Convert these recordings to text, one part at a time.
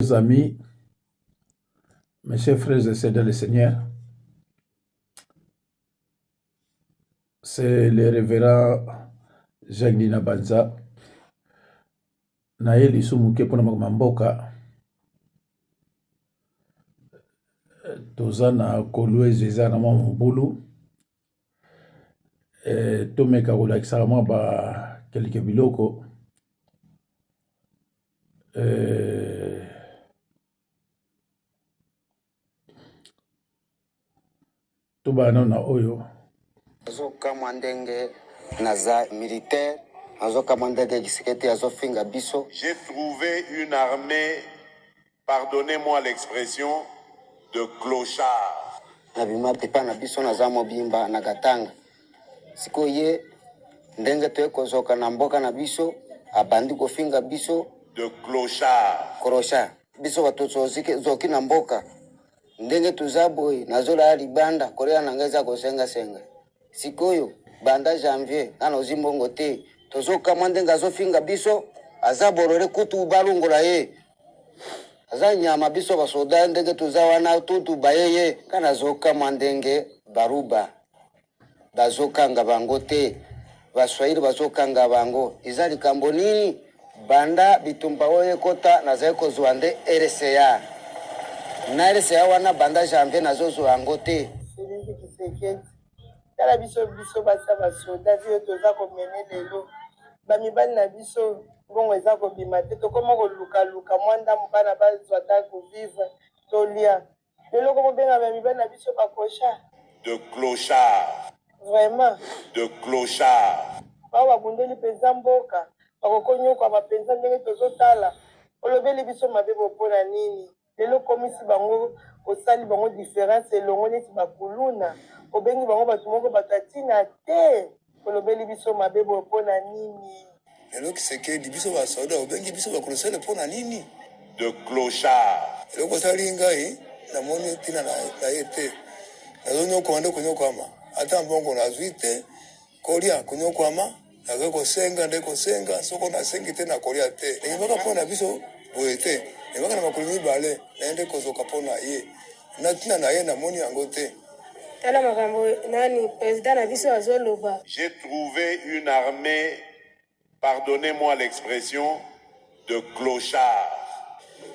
Mes amis, mes chers frères et sœurs dans le Seigneur, c'est le révérend Jacques Dina Banza. Naye lisumuke pona mamboka toza na kolwezi eza na mwa mobulu tomeka kolakisa mwa ba kelke biloko tobana na oyo azokamwa ndenge naza militaire azokamwa ndenge kisekete azofinga biso. J'ai trouvé une armée, pardonnez-moi l'expression, de clochards. Nabima pepa na biso naza mobimba na Katanga. Sikoye ndenge toyekozoka na mboka na biso abandi kofinga biso de clochards. Krosha biso batozozike zoki na mboka ndenge tuzaboy nazola libanda korea nangeza kosenga. Sikoyo banda janvier kana ozimbongo te tozoka mwandenga azofinga biso azaborore kutu balungola ye azanyama biso basoda ndenge tuzawana tutu bayeye kana zoka mwandenge baruba bazokanga bango te baswahili bazokanga bango izali kambo nini banda bitumba oye kota nazeko zwande RCA na RCA wana banda janvier nazozo ango te tala biso basa basoda vio toza komene lelo bamibali na biso bongo eza kobima te tokoma koluka mwanda mobana bazwa ta kovivre tolia lelo komobenga bamibali na biso bakosha de clochards. Vraiment de clochards. bao babundeli mpenza mboka bakokonyokwa bapenza ndenge tozotala olobeli biso mabe bopona nini lelo komisi bango osali bango différence elongo neti bakuluna obengi bango bato moko batatina te olobeli biso mabe bopona nini lelo kisekedi biso basoda obengi biso bakolosele mpona nini de clochards. eloko osali ngai namoni ntina na ye te nazonyokwama nde konyokwama ata mbongo nazwi te kolia konyokwama naza kosenga nde kosenga soko nasengi te na kolia te nengembaka mpona biso boye te nengembaka na makolo mibale naye nde kozoka mpona ye na ntina na ye namoni yango te. tala makambo nani président na biso azoloba. J'ai trouvé une armée, pardonnez-moi l'expression, de clochards.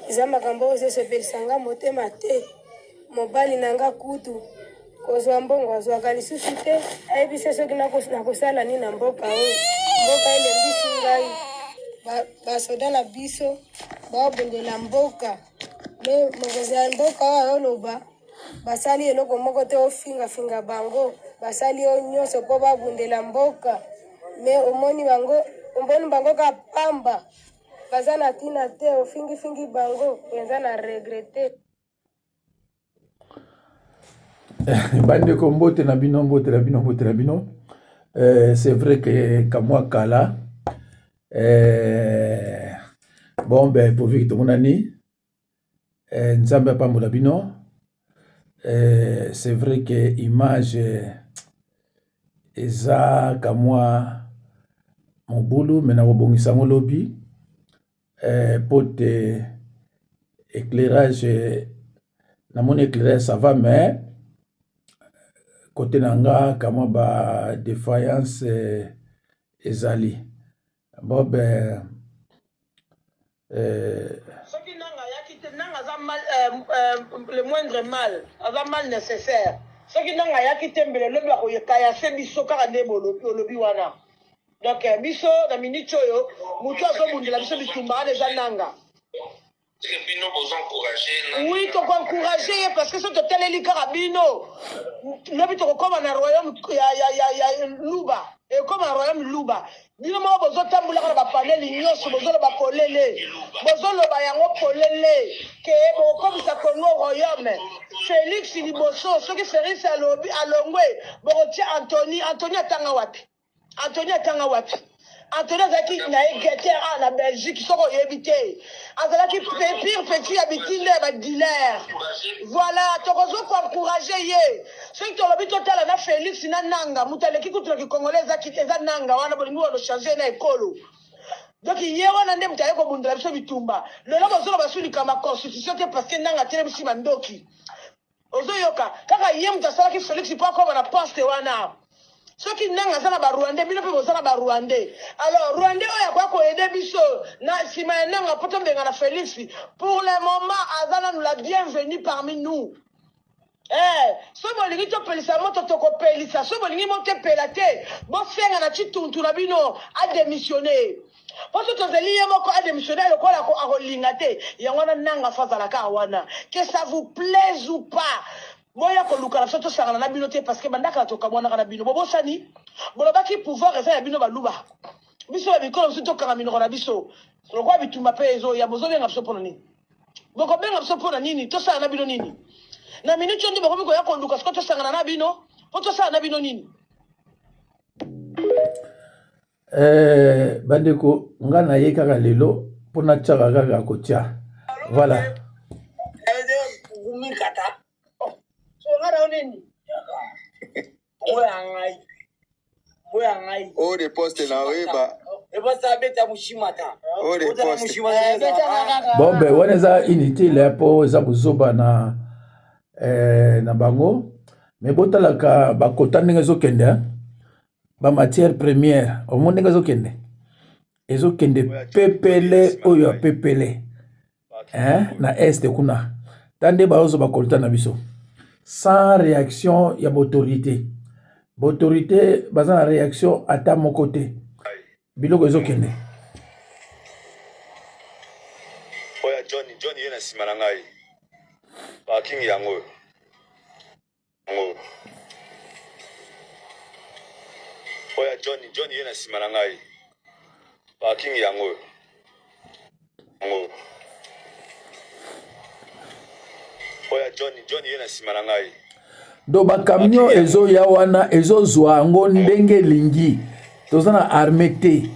Iza makambo osesepelisanga motema te mobali nanga kutu kozwa mbongo azwaka lisusu te ayebisa soki nakosala nini na mboka oyo mboka elembisi ngai basoda na biso babundela mboka me mokonzi ya mboka oyo oloba basali eloko moko te ofingafinga bango basali oyo nyonso mpo babundela mboka me omoni bango kapamba baza na tina te ofingifingi bango penza na regrete. bandeko mbote na bino c'est vrai que kamwa kala bon ben pourvu que tomonani nzambe apambola bino c'est vrai que image eza kamwa mobulu me na kobongisa yango lobi po te éclairage namoni éclairage ça va mais côté nanga kamwa ba défaillance ezali bon ben Soki nanga yakite nanga za mal le moindre mal aza mal nécessaire soki nanga yakite mbele lobi akoyeka ya se biso kaka nde bolobi wana donc biso na minute oyo mutu azobundela biso bitumba eza nanga. Oui, tu encourager parce que c'est total les carabino. Lobi to comme na royaume ya Luba. Et comme un royaume Luba. Bino mo bozo tambula ka ba panel nyonso bozo ba kolele. Bozo lo ba yango kolele ke bo comme ça Congo royaume. Félix Liboso, ce qui Félix alobi alongwe, bo tia Anthony atanga wapi? Anthony Zaki na Guetteur na Belgique qui sont évité. Azalaki pire petit habitine ba dealer. Voilà, tokozo ko encourager ye. Ceux qui tolobi total na Félix na nanga, mutaleki kutu ki congolais Zaki eza nanga wana bolingo lo changer na ekolo. Donc il y a un andem taille comme bundala biso bitumba. Le labo zo ba suli kama constitution te parce que nanga tele bisi mandoki. Ozo yoka kaka yem ta sala ki Félix pas comme na poste wana. Ce qui nanga sala ba Rwandais bino pe sala ba Rwandais. Alors Rwandais oya kwa ko aider biso na sima nanga poto mbenga na Félix. Pour le moment Azana nous la bienvenue parmi nous. So bolingi to pelisa moto to ko pelisa so bolingi moto pelate bo fenga na chituntu na bino a démissionner. Parce que tozeli yemo ko a démissionner le ko la ko akolinga te yangona nanga fazala ka wana que ça vous plaise ou pas moya ko luka na soto sangana na bino te parce que bandaka to kamwana kana bino bobo sani bolobaki pouvoir eza ya bino baluba biso ba bikolo soto kanga bino na biso lo kwa bitumba pe ezo ya bozo benga biso pona nini boko benga biso pona nini to sala na bino nini na minute ndi bako biko ya konduka siko to sangana na bino po to sala na bino nini bandeko nga na ye kaka lelo pona tshaka kaka kotia voilà gumikata so ngara oneni oya ngai o de poste na weba ebosa beta mushimata o de poste bon ben wana eza inutile po eza kozoba na na bango mais botalaka bakota ndenge ezokende ba matière première au monde ndenge ezokende pepele oyo pepele na este kuna tande baozo bakolta na biso sans réaction ya autorité baza na réaction ata moko te biloko ezokende oya Johnny ye na nsima na ngai bakingi yango oya Johnny ye na nsima na ngai bakingi yango oya Johnny ye na nsima na ngai do bakamio ezoya wana ezozwa yango ndenge elingi toza na arme te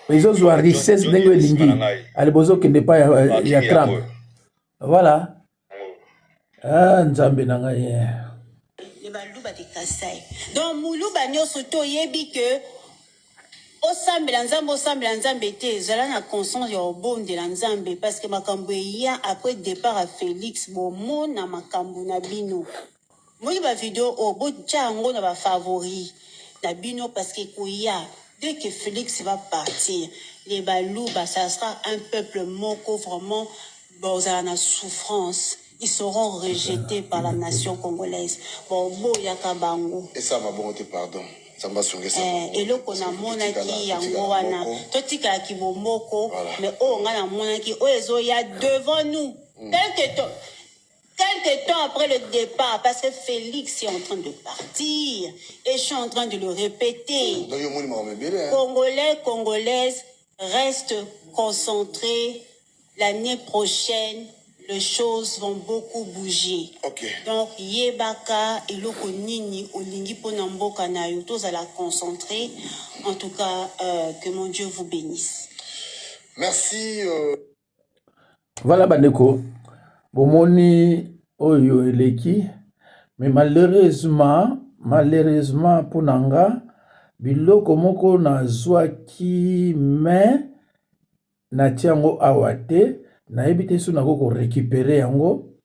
ezozwa richesse ndenge elingi ali bozokende pa ya Trump voilà nzambe na ngai donc muluba nyonso to yebi que osambela nzambe te ezala na conscience ya obondela nzambe parce que makambo eya après départ à Félix bomona makambo na bino moi ba vidéo botya yango na ba favori na bino parce que koya dès que Félix va partir les baluba ça sera un peuple moko vraiment bozala na souffrance. Ils seront rejetés par la nation congolaise. Bon, boyaka bango. Et ça m'a bon te pardon. Ça m'a sonné ça. Et le qu'on a monaki yango wana. Totika ki bomoko, mais oh on a monaki oh ezoya devant nous. Quelques temps après le départ, parce que Félix est en train de partir, et je suis en train de le répéter. Congolais, Congolaises, restent concentrés. L'année prochaine, les choses vont beaucoup bouger. Okay. Donc, yebaka et loko nini olingi ponamboka na yo tous à la concentrer. En tout cas, que mon Dieu vous bénisse. Merci. Voilà bandeko. Bomoni oyo eleki. Mais malheureusement ponanga biloko moko na zwaki mais na tiango awate na ebite so nako ko récupérer yango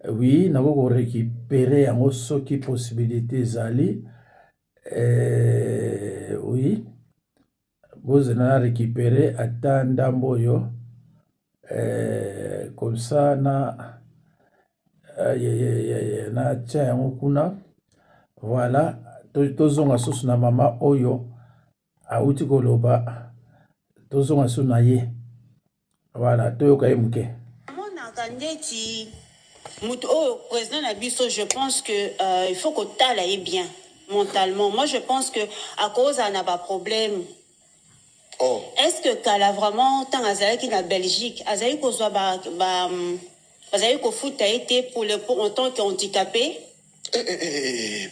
oui nako ko récupérer yango soki possibilité zali oui boze na récupérer ata ndambo yo comme ça na na tia yango kuna voilà tozonga susu na mama oyo auti koloba tozonga susu na ye. Voilà, tout le monde. Président Nabiso, je pense que il faut que tu ailles bien mentalement. Moi, je pense que à cause d'un problème. Oh. Est-ce que Kala vraiment tant Azali na Belgique, Azali ko soit Azali ko foot a été pour en tant qu'handicapé?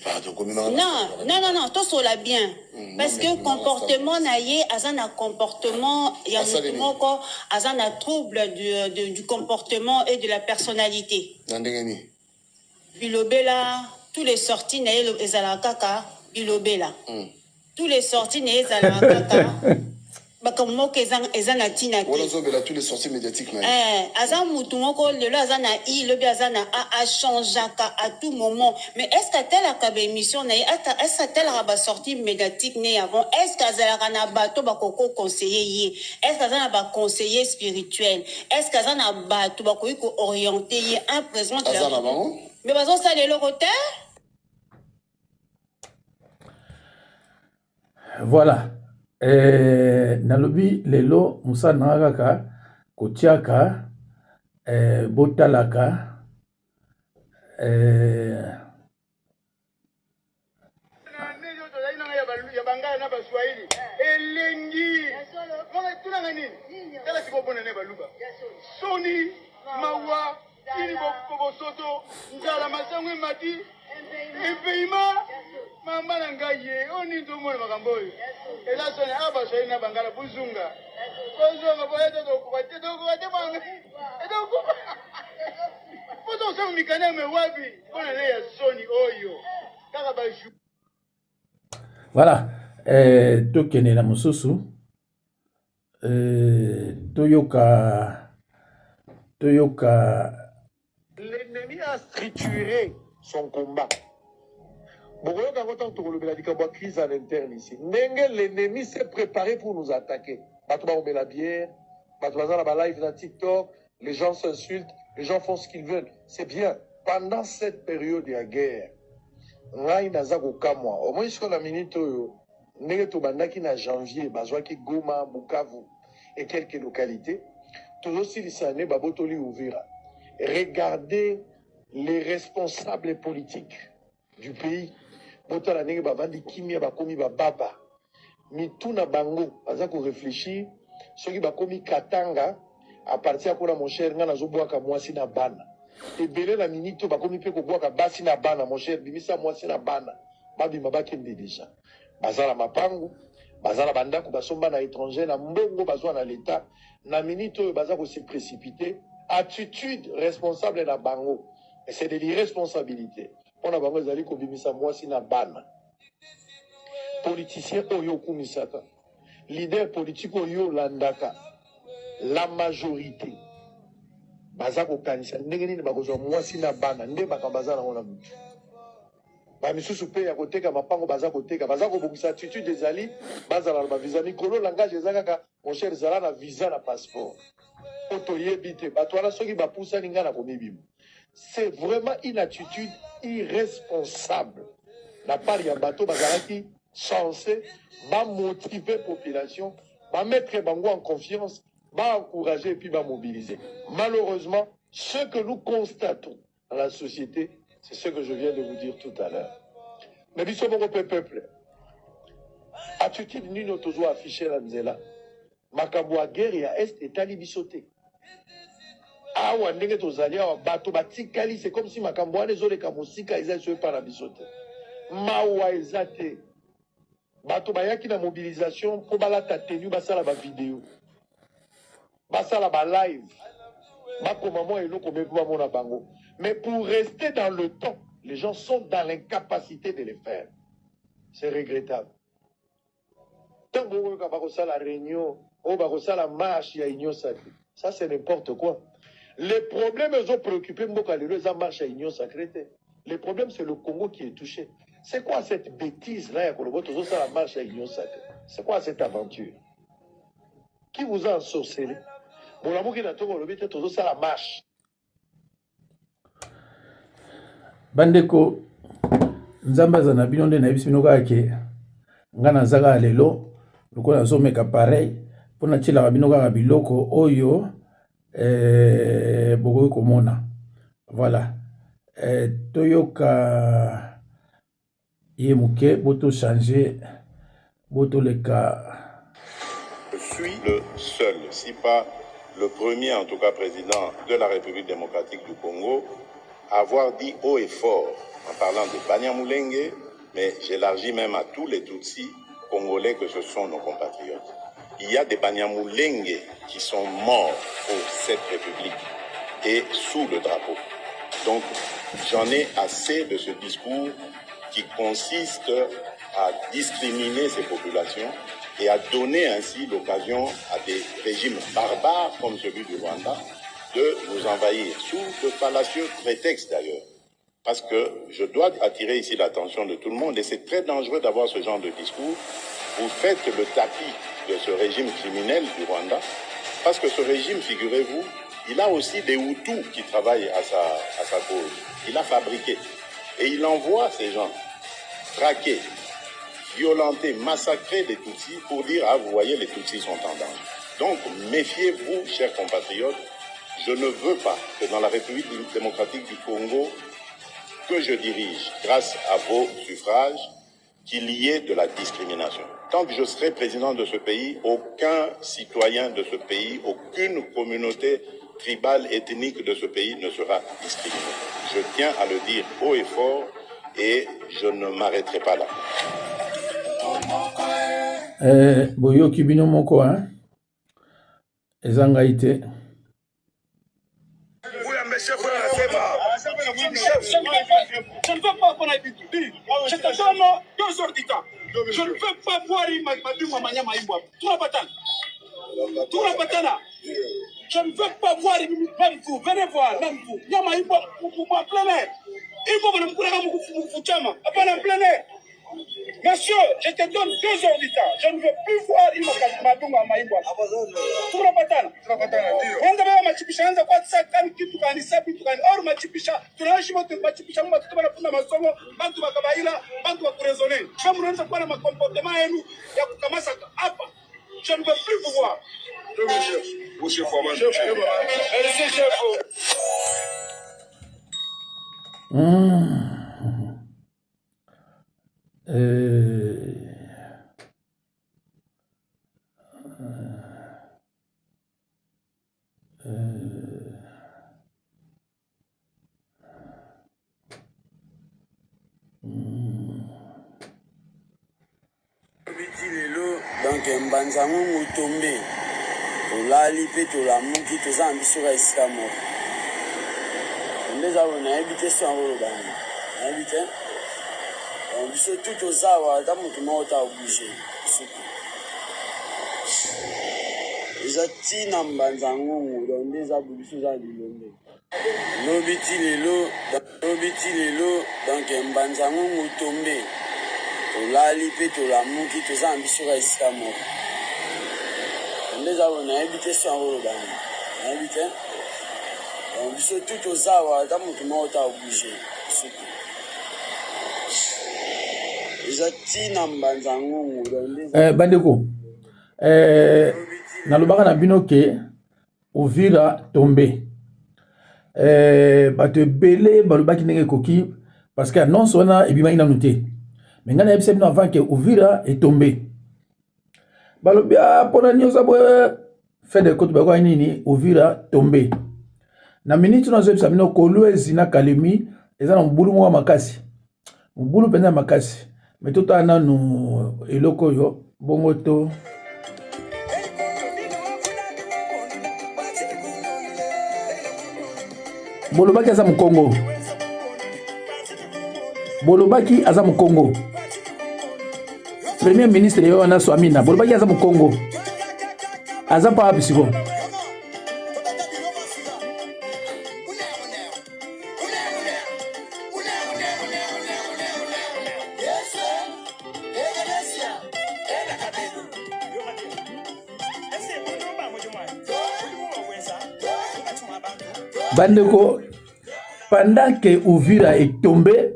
Pardon, non, tout cela bien. Parce que comportement naïe, azana comportement, il y a azana trouble du comportement et de la personnalité. Bilobela, tous les sorties naïe ezala kaka, bilobela. Tous les sorties naïe ezala kaka. bakamoko eza na tina te. On a tous les sorties médiatiques. Aza mutu moko lelo aza na i lobi aza na a changeaka à tout moment. Mais est-ce que telle a émission na est-ce que telle a sortie médiatique né avant? Est-ce que azalaka na bato bakoko conseiller ye? Est-ce que azana ba conseiller spirituel? Est-ce que azana bato bakoki ko orienter ye un président de la République? Mais bazo ça lelo côté. Voilà. Nalobi lelo musa nagaka kotiaka botalaka Soni mawa ili bosoto njala masangwe mati impeyima mama na ngaye oni to mona makambo oyo ela soni aba soni na bangala buzunga kozonga boyeto to kwate banga edo kuba foto sa mikana me wabi bona ne ya soni oyo kaka ba ju. Voilà. Tokene na mususu Toyoka. L'ennemi a trituré son combat. Bogoyoka autant que le la crise à l'interne ici. L'ennemi s'est préparé pour nous attaquer. Batouba on met la bière, Batouba la live dans TikTok, les gens s'insultent, les gens font ce qu'ils veulent. C'est bien. Pendant cette période de la guerre, Ngai Nazako Kamwa, au moins jusqu'à la minute, Negeto Bandaki na janvier, Bazwaki Goma, Bukavu et quelques localités. Tout aussi les années, Babotoli Ouvira. Regardez les responsables politiques du pays. Botala nenge bavandi kimia bakomi bababa. Mituna bango, bazako réfléchir. Ceux qui bakomi katanga, à partir de mon cher, ngana zoboaka mwasi na bana. Et belé la minute, bakomi pe koboaka basi na bana, mon cher, bimisa mwasi na bana. Babi mabakende déjà. Bazala mapangu, bazala bandako basomba na étranger, na mbongo bazwa na l'état. Na minute, bazako se précipiter. Attitude responsable na bango. Et c'est de l'irresponsabilité. On a bango zali ko bimisa mwasi na bana. Politicien oyo kumisaka. Leader politique oyo landaka. La majorité. Bazako kanisa ndenge nini bakozwa mwasi na bana nde bakambazana ona mutu. Ba misusu pe ya koteka mapango bazako teka bazako bongisa attitude ezali bazala ba visa mikolo langage ezaka mon cher zala na visa na passeport. Otoyebite batwala soki bapusa ninga na komibimo. C'est vraiment une attitude irresponsable. La part ya bateau bazalaki censé motiver la population, mettre bango en confiance, encourager et puis mobiliser. Malheureusement, ce que nous constatons dans la société, c'est ce que je viens de vous dire tout à l'heure. Mais nous sommes un peuple. Attitude nino tozo affiché la nzela. Makambo a guerre ya est et tali bisoté. Awa ndenge tozali awa bato batikali, c'est comme si makambo ane zoleka mosika eza sur par la bisoté. Mawa ezate. Bato bayaki na mobilisation pour balata tenu basala ba vidéo. Basala ba live. Bako maman eloko mebuwa mona bango. Mais pour rester dans le temps, les gens sont dans l'incapacité de le faire. C'est regrettable. Tant que la réunion, ou la marche, il y a union sacrée. Ça, c'est n'importe quoi. Les problèmes ont préoccupé la marche à union sacrée. Le problème, c'est le Congo qui est touché. C'est quoi cette bêtise-là, la marche à union sacrée? C'est quoi cette aventure? Qui vous a ensorcelé? Bon, l'amour qui n'a pas la marche. Bandeko nzamba za nabino nde na bisino kake ngana zaka lelo lokola zomeka pareil pona tshila babino kaka biloko oyo bokoki komona. Voilà. Toyoka ye muke boto changer boto leka. Je suis le seul, si pas le premier en tout cas président de la République démocratique du Congo à avoir dit haut et fort en parlant de Banyamulenge, mais j'élargis même à tous les Tutsis congolais que ce sont nos compatriotes. Il y a des Banyamulenge qui sont morts pour cette République et sous le drapeau. Donc j'en ai assez de ce discours qui consiste à discriminer ces populations et a donné ainsi l'occasion à des régimes barbares comme celui du Rwanda de nous envahir, sous de fallacieux prétextes d'ailleurs. Parce que je dois attirer ici l'attention de tout le monde, et c'est très dangereux d'avoir ce genre de discours. Vous faites le tapis de ce régime criminel du Rwanda, parce que ce régime, figurez-vous, il a aussi des Hutus qui travaillent à sa cause. Il a fabriqué. Et il envoie ces gens traquer, violenter, massacrer les Tutsis pour dire, ah, vous voyez, les Tutsis sont en danger. Donc, méfiez-vous, chers compatriotes. Je ne veux pas que dans la République démocratique du Congo, que je dirige, grâce à vos suffrages, qu'il y ait de la discrimination. Tant que je serai président de ce pays, aucun citoyen de ce pays, aucune communauté tribale, ethnique de ce pays ne sera discriminé. Je tiens à le dire haut et fort et je ne m'arrêterai pas là. Boyo Kibino Moko, hein? Ezangaïté. Je ne veux pas qu'on aille vite. Je te donne 2 heures du temps. Je ne veux pas voir Mabimwa Manyama Imwa. Tout la patane. Je ne veux pas voir même vous. Venez voir, même vous. Nyama Imwa, vous m'appelez. Il faut que nous prenions Moufoutama. Après en plein air. Monsieur, je te donne 2 heures du temps. Je ne veux plus voir Mabimwa Manyama. Tout la patane. Wanda baba machipisha anza kwa sakani kitu kanisa bitu kani or machipisha tunaishi moto machipisha mwa tuba na kuna masomo bantu bakabaila bantu wa kuresone kama unaanza kuwa na makomportement yenu ya kukamasa hapa je ne veux plus vous voir monsieur Foman allez chef donc mbanzango mutombe olali pe tolamuki toza ambiso ka esika moko ndeza nayebi te so yango olobani nayebi te biso tu toza awa ata moto moko ta oblige suku eza ntina mbanzango donc nde eza biso eza bilombe lobi ti lelo donc mbanzango mutombe olali pe tolamuki toza ambiso ka esika moko ndeza nayebi te so yango olobani nayebi te biso tu toza awa ata moto moko ta oblige suku eza ntina mbanzango bandeko nalobaka na bino ke Uvira tombe bato ebele balobaki ndenge ekoki parce que annonce wana ebimaki nanu te mais ngana yebisa bino avant ke Uvira etombe balobi mpona nyonso boye fait de côte bakoya nini Uvira tombe na minute nazoyebisa bino Kolwezi na Kalemi eza na mobulu moko makasi mobulu mpenza makasi mais totala nanu eloko oyo bongo to bolobaki aza Mukongo bolobaki aza Mukongo premier ministre yo wana Swamina bolobaki aza Mukongo aza pa bisiko bandeko pendant que Uvira est tombé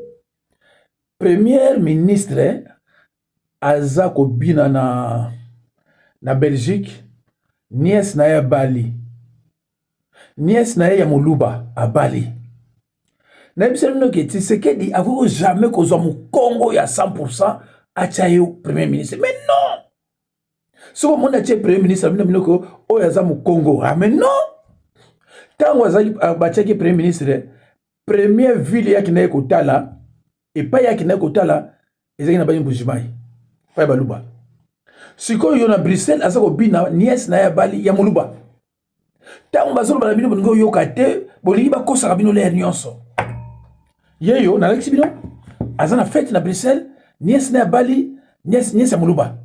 premier ministre aza kobina na Belgique nièce na ya Bali nièce na ya Moluba à Bali na biselino ke Tshisekedi avo jamais kozwa Mukongo ya 100% achayo premier ministre mais non so mon ache premier ministre bino ko oyo aza Mukongo mais non tango azali bachaki premier ministre première ville yaki na ekotala et pas yaki na ekotala ezaki na bani Mbujimai pa baluba sikoyo yo na Bruxelles azako bina nièce na ya Bali ya Moluba tango bazolo bana bino bongo yoka te bolingi bakosa bino l'air nyonso yeyo na lexi bino azana fête na Bruxelles nièce na ya Bali nièce ya Moluba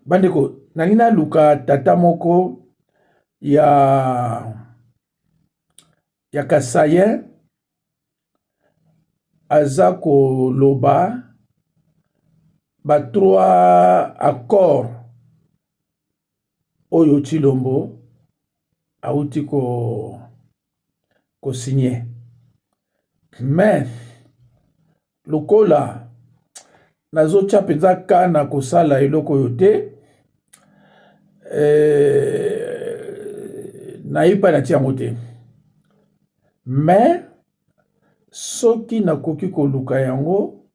bandeko nanina luka tata moko ya Kasayen aza koloba ba 3 accords oyo Tshilombo auti ko signé mais lokola nazotia mpenza kana kosala eloko oyo te nayipa natia yango te mais soki nakoki koluka yango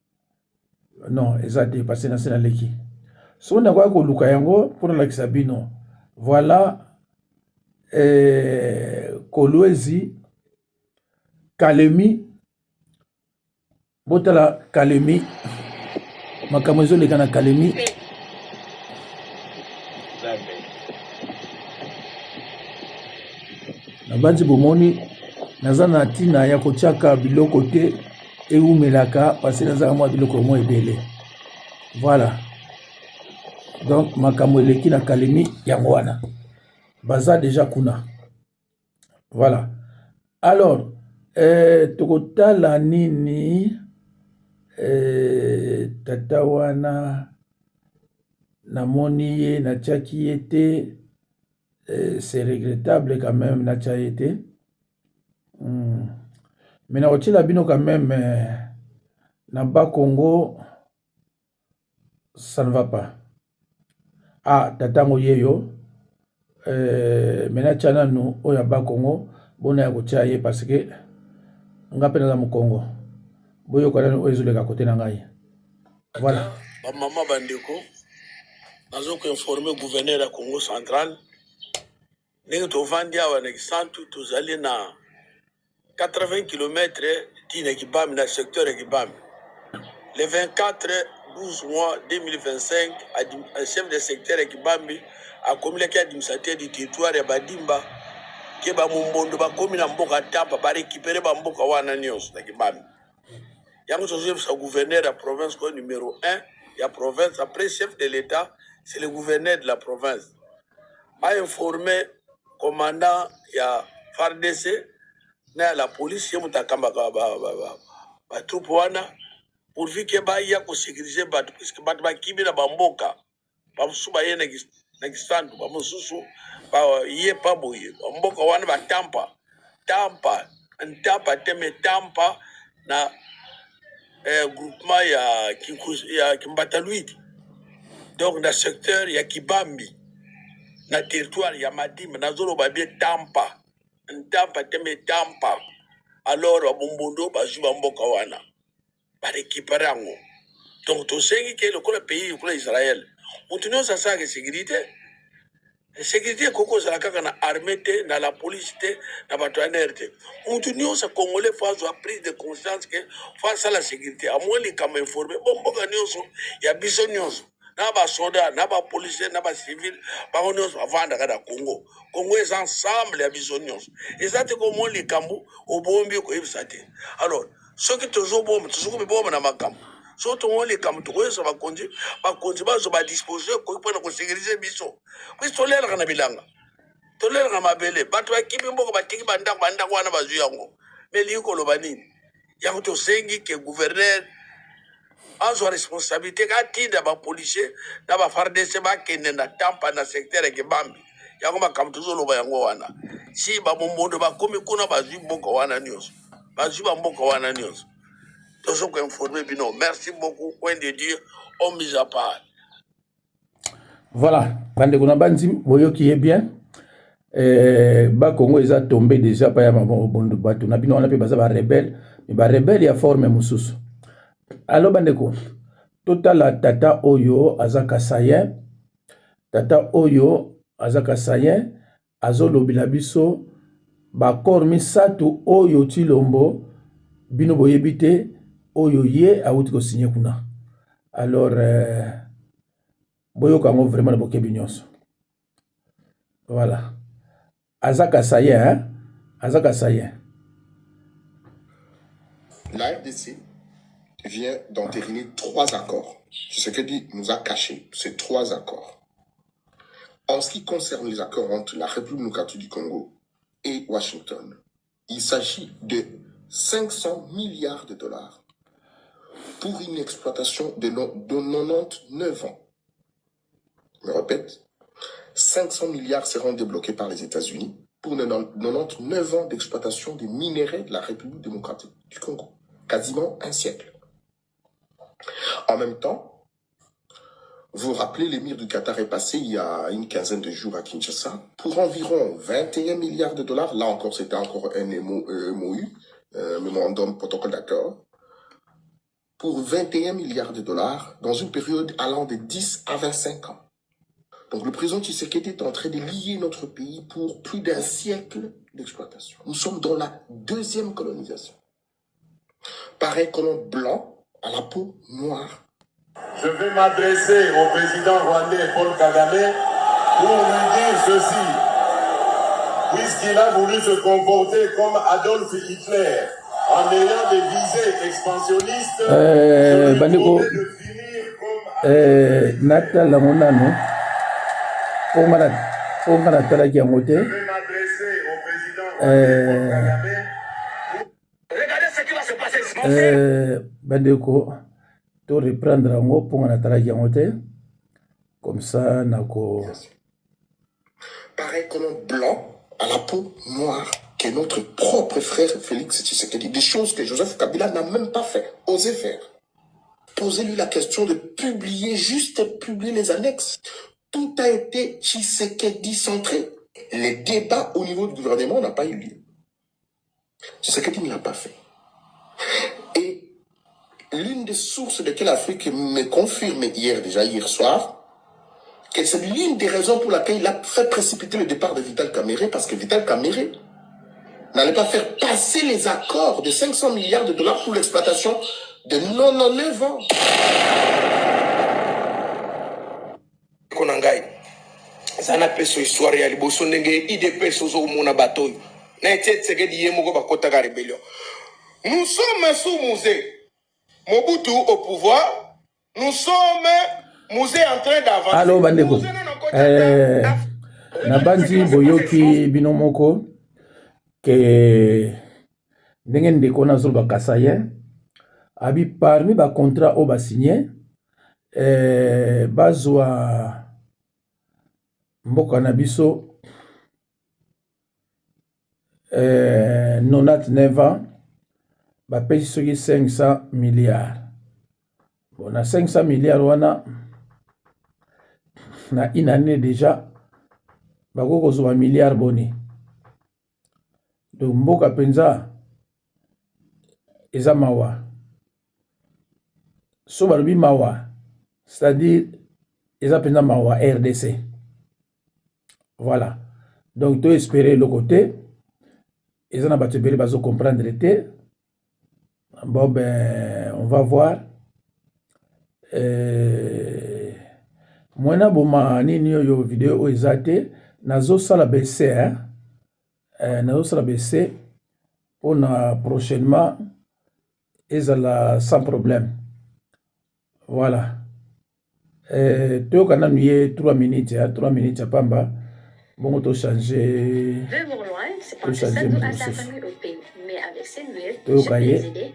non eza te parce na se naleki soki nakoki koluka yango mpo nalakisa bino voilà Kolwezi Kalemi botala Kalemi makambo ezoleka na Kalemi na banzi bomoni naza na ntina ya kotiaka biloko te eumelaka parce nazaka mwa biloko mwa ebele voilà donc makambo eleki na Kalemi yango wana baza déjà kuna voilà alors tokotala nini tata wana namoni ye natiaki ye te c'est regrettable quand même natia ye te mais nakotiela bino quand même na bas Congo ça ne va pas ah tatango yeyo mena tiana no oya bas Congo bona ya kotia ye parce que nga pe naza Congo boyo kwa nani oyezoleka kote na ngai voilà ba mama bandeko nazo ko informer gouverneur ya Congo central ndenge tovandi awa na kisantu tozali na 80 km tina Kibambi na secteur ya Kibambi le 24/12 mois 2025 chef de secteur ya Kibambi a communiqué administrateur du territoire ya Badimba ke ba mumbondo ba komi na mboka Tapa ba récupérer ba mboka wana nyonso na Kibambi yango tozo sa gouverneur ya province ko numéro 1 ya province après chef de l'état c'est le gouverneur de la province a informé commandant ya FARDC na la police ye mutakamba ba troupe wana pour que ba ya ko sécuriser ba puisque ba kibi na bamboka ba musuba ye na kisantu ba mususu ba ye pa boye mboka wana ba tampa teme tampa na groupement ya Kimbataluiti donc na secteur ya Kibambi na territoire ya Madimba na zolo ba bien tampa teme tampa alors abombondo ba juba mboka wana ba récupérer yango donc to sengi ke le pays ko Israël continuons à ça que sécurité koko za kaka na armée te na la police te na batoanere te continuons à congolais face à prise de conscience que face à la sécurité à moins les comme informé bon mboka nyonso ya biso nyonso na ba soda na ba policier na ba civil ba nyonso avanda kada Congo est ensemble ya biso nyonso et ça te comme les kambu obombi ko ebisate alors ce qui toujours bombe na makambo so to les kambu to ko ba konzi ba disposer ko pona ko sécuriser biso ko tolera kana bilanga tolera kana mabele bato ba kibi mboko ba tiki banda wana bazu yango mais liko lo banini yango to sengi ke gouverneur a sa responsabilité ka tinda ba policier na ba FARDC ba kende na tampa na secteur ya Kibambi yango makambo tozolo ba yango wana si ba mombondo ba komi kuna bazu mboko wana nyonso bazu ba mboko wana nyonso tozo ko informer bino merci beaucoup point de Dieu on mise à part. Voilà, bandeko na banzi boyoki ye bien ba Congo eza tombé déjà pa ya mabondo bato na bino wana pe baza ba rebelle mais ba rebelle ya forme mususu. Alors bandeko totala tata oyo azaka Kasayen tata oyo azaka Kasayen azolobila biso ba corps misatu oyo Tshilombo bino boyebi te oyo ye awuti ko signer kuna. Alors boyoka ngo vraiment na bokebi nyonso. Voilà. Azaka Kasayen, hein? Azaka Kasayen. La RDC vient d'entériner 3 accords. C'est ce que dit nous a caché, ces 3 accords. En ce qui concerne les accords entre la République démocratique du Congo et Washington, il s'agit de 500 milliards de dollars pour une exploitation de 99 ans. Je me répète, 500 milliards seront débloqués par les États-Unis pour 99 ans d'exploitation des minéraux de la République démocratique du Congo. Quasiment un siècle. En même temps, vous vous rappelez, l'émir du Qatar est passé il y a une quinzaine de jours à Kinshasa pour environ 21 milliards de dollars. Là encore, c'était encore un MOU, Memorandum Protocole d'accord. Pour 21 milliards de dollars dans une période allant de 10 à 25 ans. Donc le président Tshisekedi est en train de lier notre pays pour plus d'un siècle d'exploitation. Nous sommes dans la deuxième colonisation. Pareil colon blanc à la peau noire. Je vais m'adresser au président rwandais Paul Kagame pour lui dire ceci. Puisqu'il a voulu se comporter comme Adolf Hitler en ayant des visées expansionnistes, je lui promets de finir comme Nata Lamonano, je vais m'adresser au président rwandais Paul Kagame. Regardez ce qui va se passer. Bandeko, to reprendre yango pour na tala yango te comme ça nako. Pareil colon blanc à la peau noire que notre propre frère Félix Tshisekedi, des choses que Joseph Kabila n'a même pas fait, osé faire. Posez-lui la question de publier, juste publier les annexes. Tout a été Tshisekedi centré. Les débats au niveau du gouvernement n'ont pas eu lieu. Tshisekedi ne l'a pas fait. Et l'une des sources de quelle Afrique me confirme hier soir, que c'est l'une des raisons pour laquelle il a fait précipiter le départ de Vital Kamerhe, parce que Vital Kamerhe n'allait pas faire passer les accords de 500 milliards de dollars pour l'exploitation de 99 ans. Konangai, ça n'a pas histoire ya liboso ndenge IDPS ozo mona batoyo. Na Tshisekedi yemoko bakota ka rébellion. Nous sommes sous Musée. Mobutu au pouvoir, nous sommes Musée en train d'avancer. Allô bandeko. Nabandi boyoki binomoko que ndenge ndeko na zolo bakasaye abi parmi ba contrat o ba signé bazwa mboka na biso 99 ans bapesi soki 500 milliards. Bon, na 500 milliards wana na une année déjà bako kozwa milliard boni. Donc mboka penza eza mawa. So balobi mawa, c'est-à-dire eza penza mawa RDC. Voilà. Donc to espérer le côté eza na bato ebele bazo comprendre te. Bon ben on va voir. Mwana boma nini yo vidéo ezate nazo sala BC nazo sala BC on a prochainement ezala sans problème. Voilà. To kana nuye 3 minutes 3 minutes à pamba. Bon to changer. To changer mon mais avec ces nuits, je peux les aider.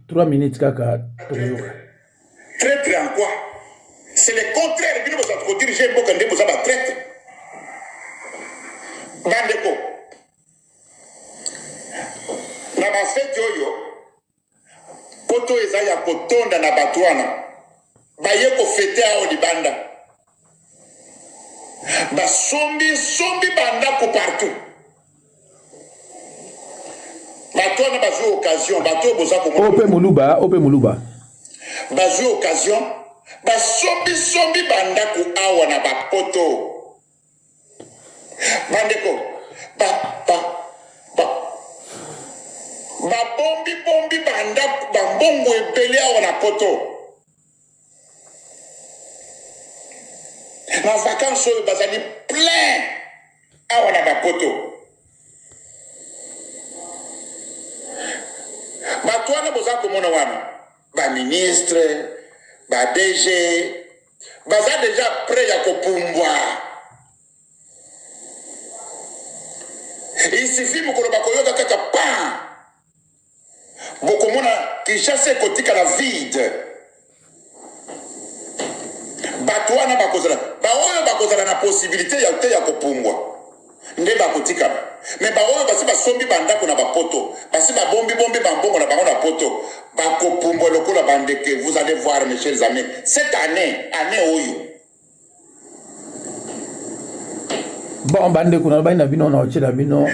3 minutes kaka to Traître en quoi? C'est le contraire. Vous avez dirigé un peu quand vous avez traître. Bandeko. Na basfeti oyo. Poto eza ya kotonda na batuana. Baye ko fete ao libanda. Sombi banda ko partout. Batuana bazu occasion, batu boza ko Ope muluba. Bazu occasion, sombi banda ku awa na bapoto. Bandeko, bombi banda bambongo ebele awa na poto. Na vacances oyo bazali plein awa na bapoto. Batuana boza komona wana. Ba ministre, ba DG, baza déjà prêt à kopumbwa. suffit mokolo bakoyoka kaka pa bokomona Kinshasa ekotika la vide bato wana bakozala baoyo bakozala na possibilité ya te ya kopumbwa nde bakotika mais baoyo basi basombi bandako na bapoto basi babombi bambongo na bango na poto bakopumbwa lokola bandeke. Vous allez voir mes chers amis cette année oyo bon bandeko na baina bino na ochela bino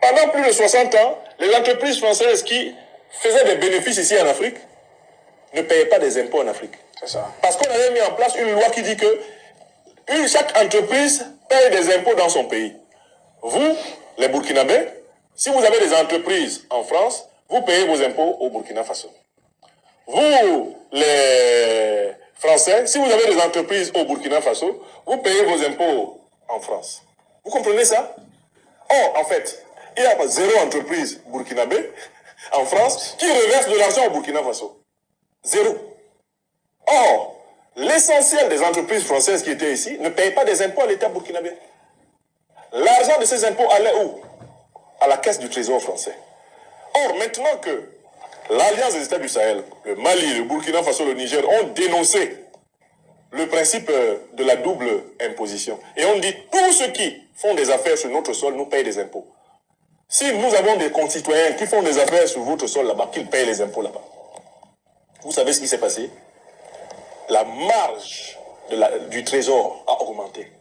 Pendant plus de 60 ans, les entreprises françaises qui faisaient des bénéfices ici en Afrique ne payaient pas des impôts en Afrique. C'est ça. Parce qu'on avait mis en place une loi qui dit que chaque entreprise paye des impôts dans son pays. Vous, les Burkinabés, si vous avez des entreprises en France, vous payez vos impôts au Burkina Faso. Vous, les Français, si vous avez des entreprises au Burkina Faso, vous payez vos impôts en France. Vous comprenez ça? Or, en fait, il y a zéro entreprise burkinabé en France qui reverse de l'argent au Burkina Faso. Zéro. Or, l'essentiel des entreprises françaises qui étaient ici ne payaient pas des impôts à l'État burkinabé. L'argent de ces impôts allait où? À la caisse du Trésor français. Or, maintenant que l'Alliance des États du Sahel, le Mali, le Burkina Faso, le Niger ont dénoncé le principe de la double imposition. Et on dit tous ceux qui font des affaires sur notre sol nous payent des impôts. Si nous avons des concitoyens qui font des affaires sur votre sol là-bas, qu'ils payent les impôts là-bas. Vous savez ce qui s'est passé? La marge du Trésor a augmenté.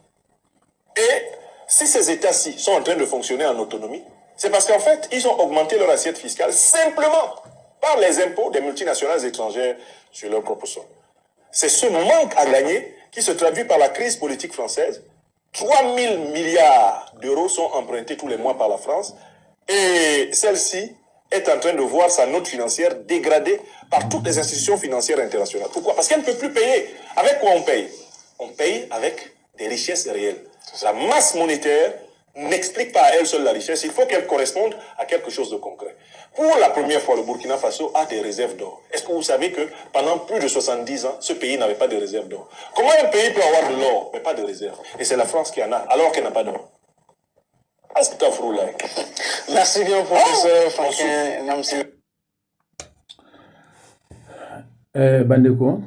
Et si ces États-ci sont en train de fonctionner en autonomie, c'est parce qu'en fait, ils ont augmenté leur assiette fiscale simplement par les impôts des multinationales étrangères sur leur propre sol. C'est ce manque à gagner qui se traduit par la crise politique française. 3 000 milliards d'euros sont empruntés tous les mois par la France et celle-ci est en train de voir sa note financière dégradée par toutes les institutions financières internationales. Pourquoi? Parce qu'elle ne peut plus payer. Avec quoi on paye? On paye avec des richesses réelles. La masse monétaire n'explique pas à elle seule la richesse. Il faut qu'elle corresponde à quelque chose de concret. Pour la première fois, le Burkina Faso a des réserves d'or. Est-ce que vous savez que pendant plus de 70 ans, ce pays n'avait pas de réserves d'or? Comment un pays peut avoir de l'or, mais pas de réserves? Et c'est la France qui en a, alors qu'elle n'a pas d'or. Merci bien, professeur Franquin. Bandeko,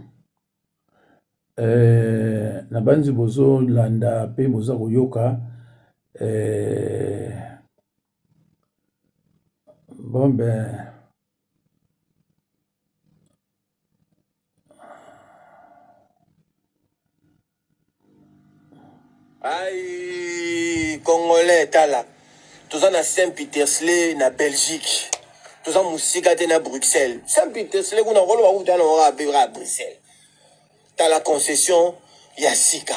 na banzi bozo landa pe boza koyoka bon ben Aïe, Congolais, tala. Tous en Saint-Petersburg, na Belgique. Tous en Moussika, na Bruxelles. Saint-Petersburg, on a rôle à Bruxelles. T'as la concession, Yassika.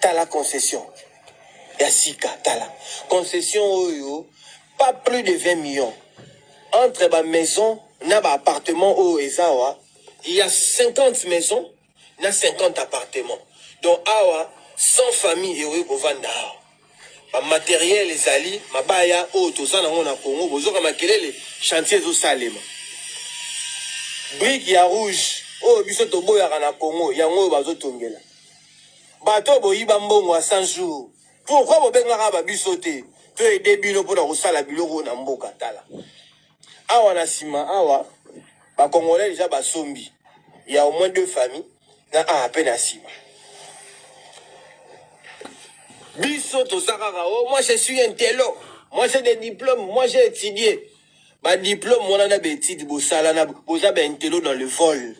T'as la concession, Yassika, t'as la concession, pas plus de 20 millions. Entre ma maison, na ba appartement au Ezawa, il y a 50 maisons, na 50 appartements. Donc, awa, 100 familles et au vanda. Ma matériel les ali, ma baya au tosa na ngona Congo, bozoka makelele chantier zo salema. Brique ya rouge, oh biso tobo ya na Congo, yango bazo tongela. Bato boyiba mbongo à 100 jours. Pourquoi bobenga ba biso te? To aider bino pour na sala biloko na mboka tala. Awa na sima awa ba Congolais déjà ba sombi. Il y a au moins 2 familles na à peine à sima. Biso to sakaka, oh moi je suis un télo. Moi j'ai des diplômes, moi j'ai étudié. Ba diplôme on a des études bosala na boza ba intello dans le vol.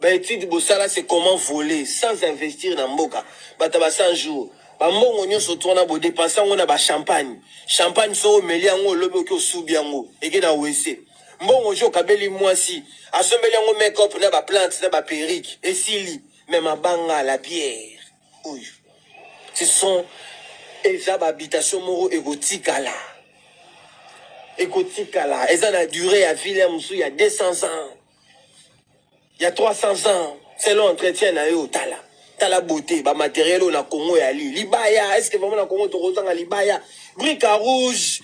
Ba études bosala c'est comment voler sans investir dans mboka. Ba taba 100 jours. Ba mbongo nyonso tona bo dépenser on a ba champagne. Champagne so meli yango lobe ko subi yango eke na WC. Mbongo jo kabeli mwasi. Asomeli yango make-up na ba plante na ba perruque et sili même ma banga la bière. Oui. Ce sont les habitations moro égotikala. Égotikala. Elles ont la durée à Villemsou, il y a 200 ans. Il y a 300 ans. C'est l'entretien à eux, tala. Tala beauté, ba matériel au na Congo et ali. Libaya, est-ce que vraiment na Congo to rozanga libaya? Brique à rouge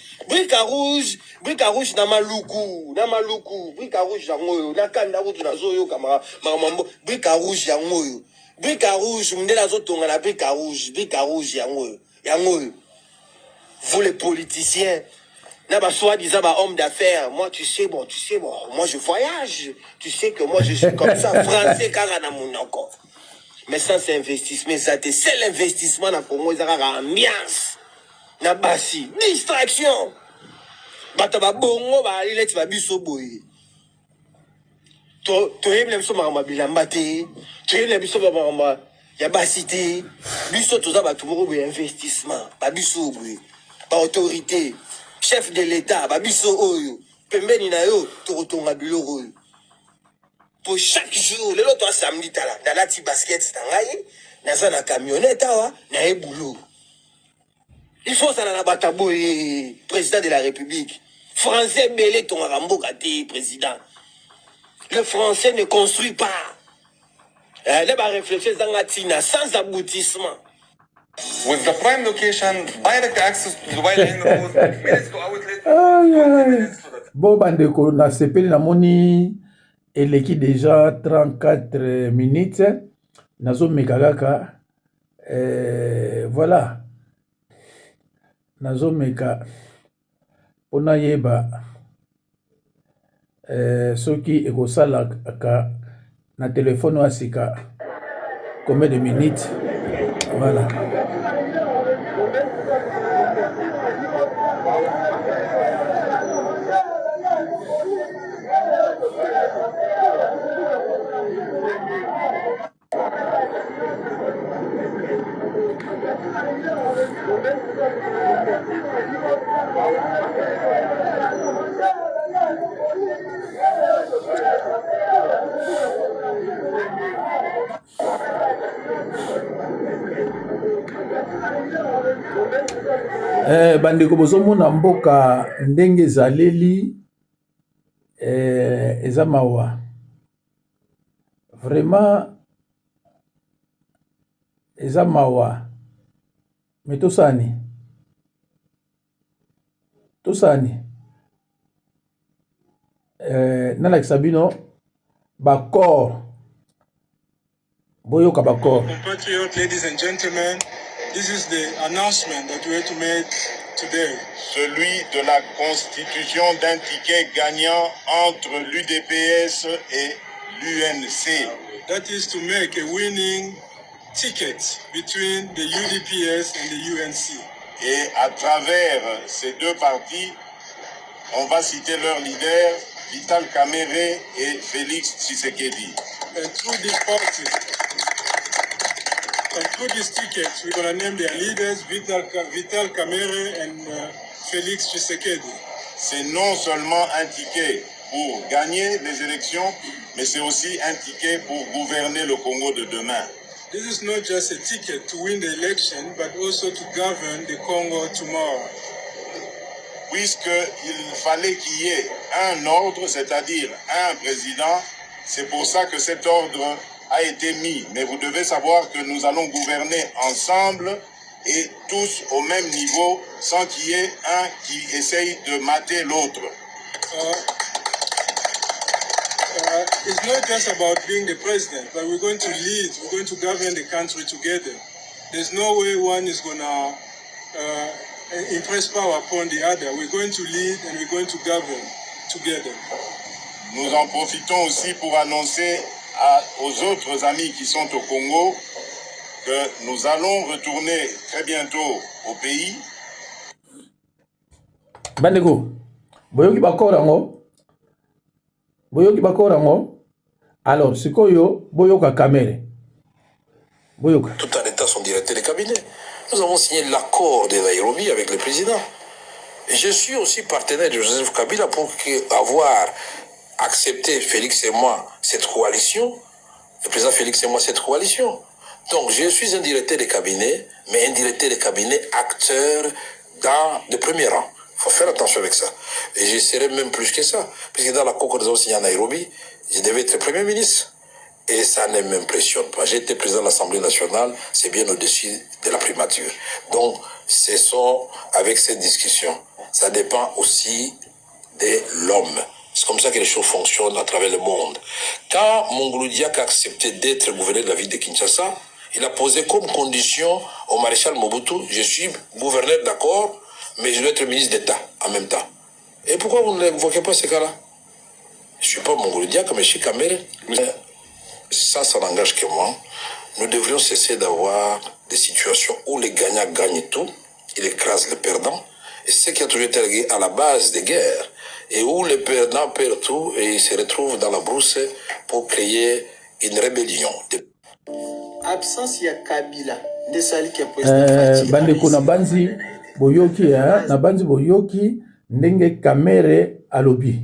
na maluku, brique à rouge yango, na kanda route na zoyo kamara, mamambo, brique à rouge yango. Brique à rouge, m'dela zotonga na brique à rouge, yango. Vous les politiciens, n'a pas soi-disant homme d'affaires. Moi, tu sais, moi je voyage. Tu sais que moi je suis comme ça, français, carana mon encore. Mais ça, c'est investissement. C'est l'investissement dans le Congo, c'est ambiance. Na basi, distraction. Bataba bongo, il est biso boy. Tu es le biso ma bilambate. Tu es le biso ma yabasité. Biso tout ça, tout le investissement. Ba biso boy. Ba autorité. Chef de l'État, ba biso oyo. Pembeni na yo, to rotonga biloko. Pour chaque jour, le lot samedi tala, dans la petite basket stangaye, dans la camionnette wa, na boulot. Il faut ça dans la batabo président de la République. Français belé ton rambo gâté président. Le français ne construit pas. Il va réfléchir dans la tina sans aboutissement. With the prime location, direct access to the Dubai Line Road, minutes to outlet. Bon, bandeko, na sepeli na moni eleki déjà 34 minutes. Nazo mekagaka. Voilà. Nazo meka. Pona yeba. Soki ekosala ka na téléphone wa sika. Combien de minutes? Voilà. Bandeko bozomona mboka ndenge ezaleli eza mawa vraiment eza mawa mais tosani nalakisa bino bakor boyoka bakor. Compatriots, ladies and gentlemen, this is the announcement that we have to make today. Celui de la constitution d'un ticket gagnant entre l'UDPS et l'UNC. That is to make a winning ticket between the UDPS and the UNC. Et à travers ces deux partis, on va citer leurs leaders, Vital Kamerhe et Félix Tshisekedi. And through this party, and through this ticket, we're going to name their leaders, Vital Kamerhe and Félix Tshisekedi. C'est non seulement un ticket pour gagner les élections, mais c'est aussi un ticket pour gouverner le Congo de demain. This is not just a ticket to win the election, but also to govern the Congo tomorrow. Puisqu'il fallait qu'il y ait un ordre, c'est-à-dire un président, c'est pour ça que cet ordre a été mis. Mais vous devez savoir que nous allons gouverner ensemble et tous au même niveau, sans qu'il y ait un qui essaye de mater l'autre. It's not just about being the president, but we're going to lead, we're going to govern the country together. There's no way one is going to impress power upon the other. We're going to lead and we're going to govern together. Nous en profitons aussi pour annoncer aux autres amis qui sont au Congo que nous allons retourner très bientôt au pays. Bandeko, boyoki bakorango. Alors, sikoyo boyoka Kamerhe. Boyoka. Tout en état son directeur de cabinet. Nous avons signé l'accord de Nairobi avec le président. Je suis aussi partenaire de Joseph Kabila pour avoir accepté Félix et moi cette coalition. Le président Félix et moi cette coalition. Donc je suis un directeur de cabinet, mais un directeur de cabinet acteur de premier rang. Il faut faire attention avec ça. Et je serai même plus que ça. Puisque dans l'accord que nous avons signé à Nairobi, je devais être Premier ministre. Et ça ne m'impressionne pas. J'ai été président de l'Assemblée nationale, c'est bien au-dessus de la primature. Donc, ce sont avec cette discussion. Ça dépend aussi de l'homme. Parce C'est comme ça que les choses fonctionnent à travers le monde. Quand Mongolo Diak a accepté d'être gouverneur de la ville de Kinshasa, il a posé comme condition au maréchal Mobutu, je suis gouverneur d'accord, mais je dois être ministre d'État en même temps. Et pourquoi vous ne l'évoquez pas ce cas-là? Je ne suis pas Mongolo Diak, mais je suis Kamere. Ça n'engage que moi. Nous devrions cesser d'avoir des situations où les gagnants gagnent tout, ils écrasent les perdants. Et ce qui a toujours été à la base des guerres, et où les perdants perdent tout et ils se retrouvent dans la brousse pour créer une rébellion. Absence ya Kabila. Bandeko na banzi boyoki na banzi boyoki ndenge Kamere alobi.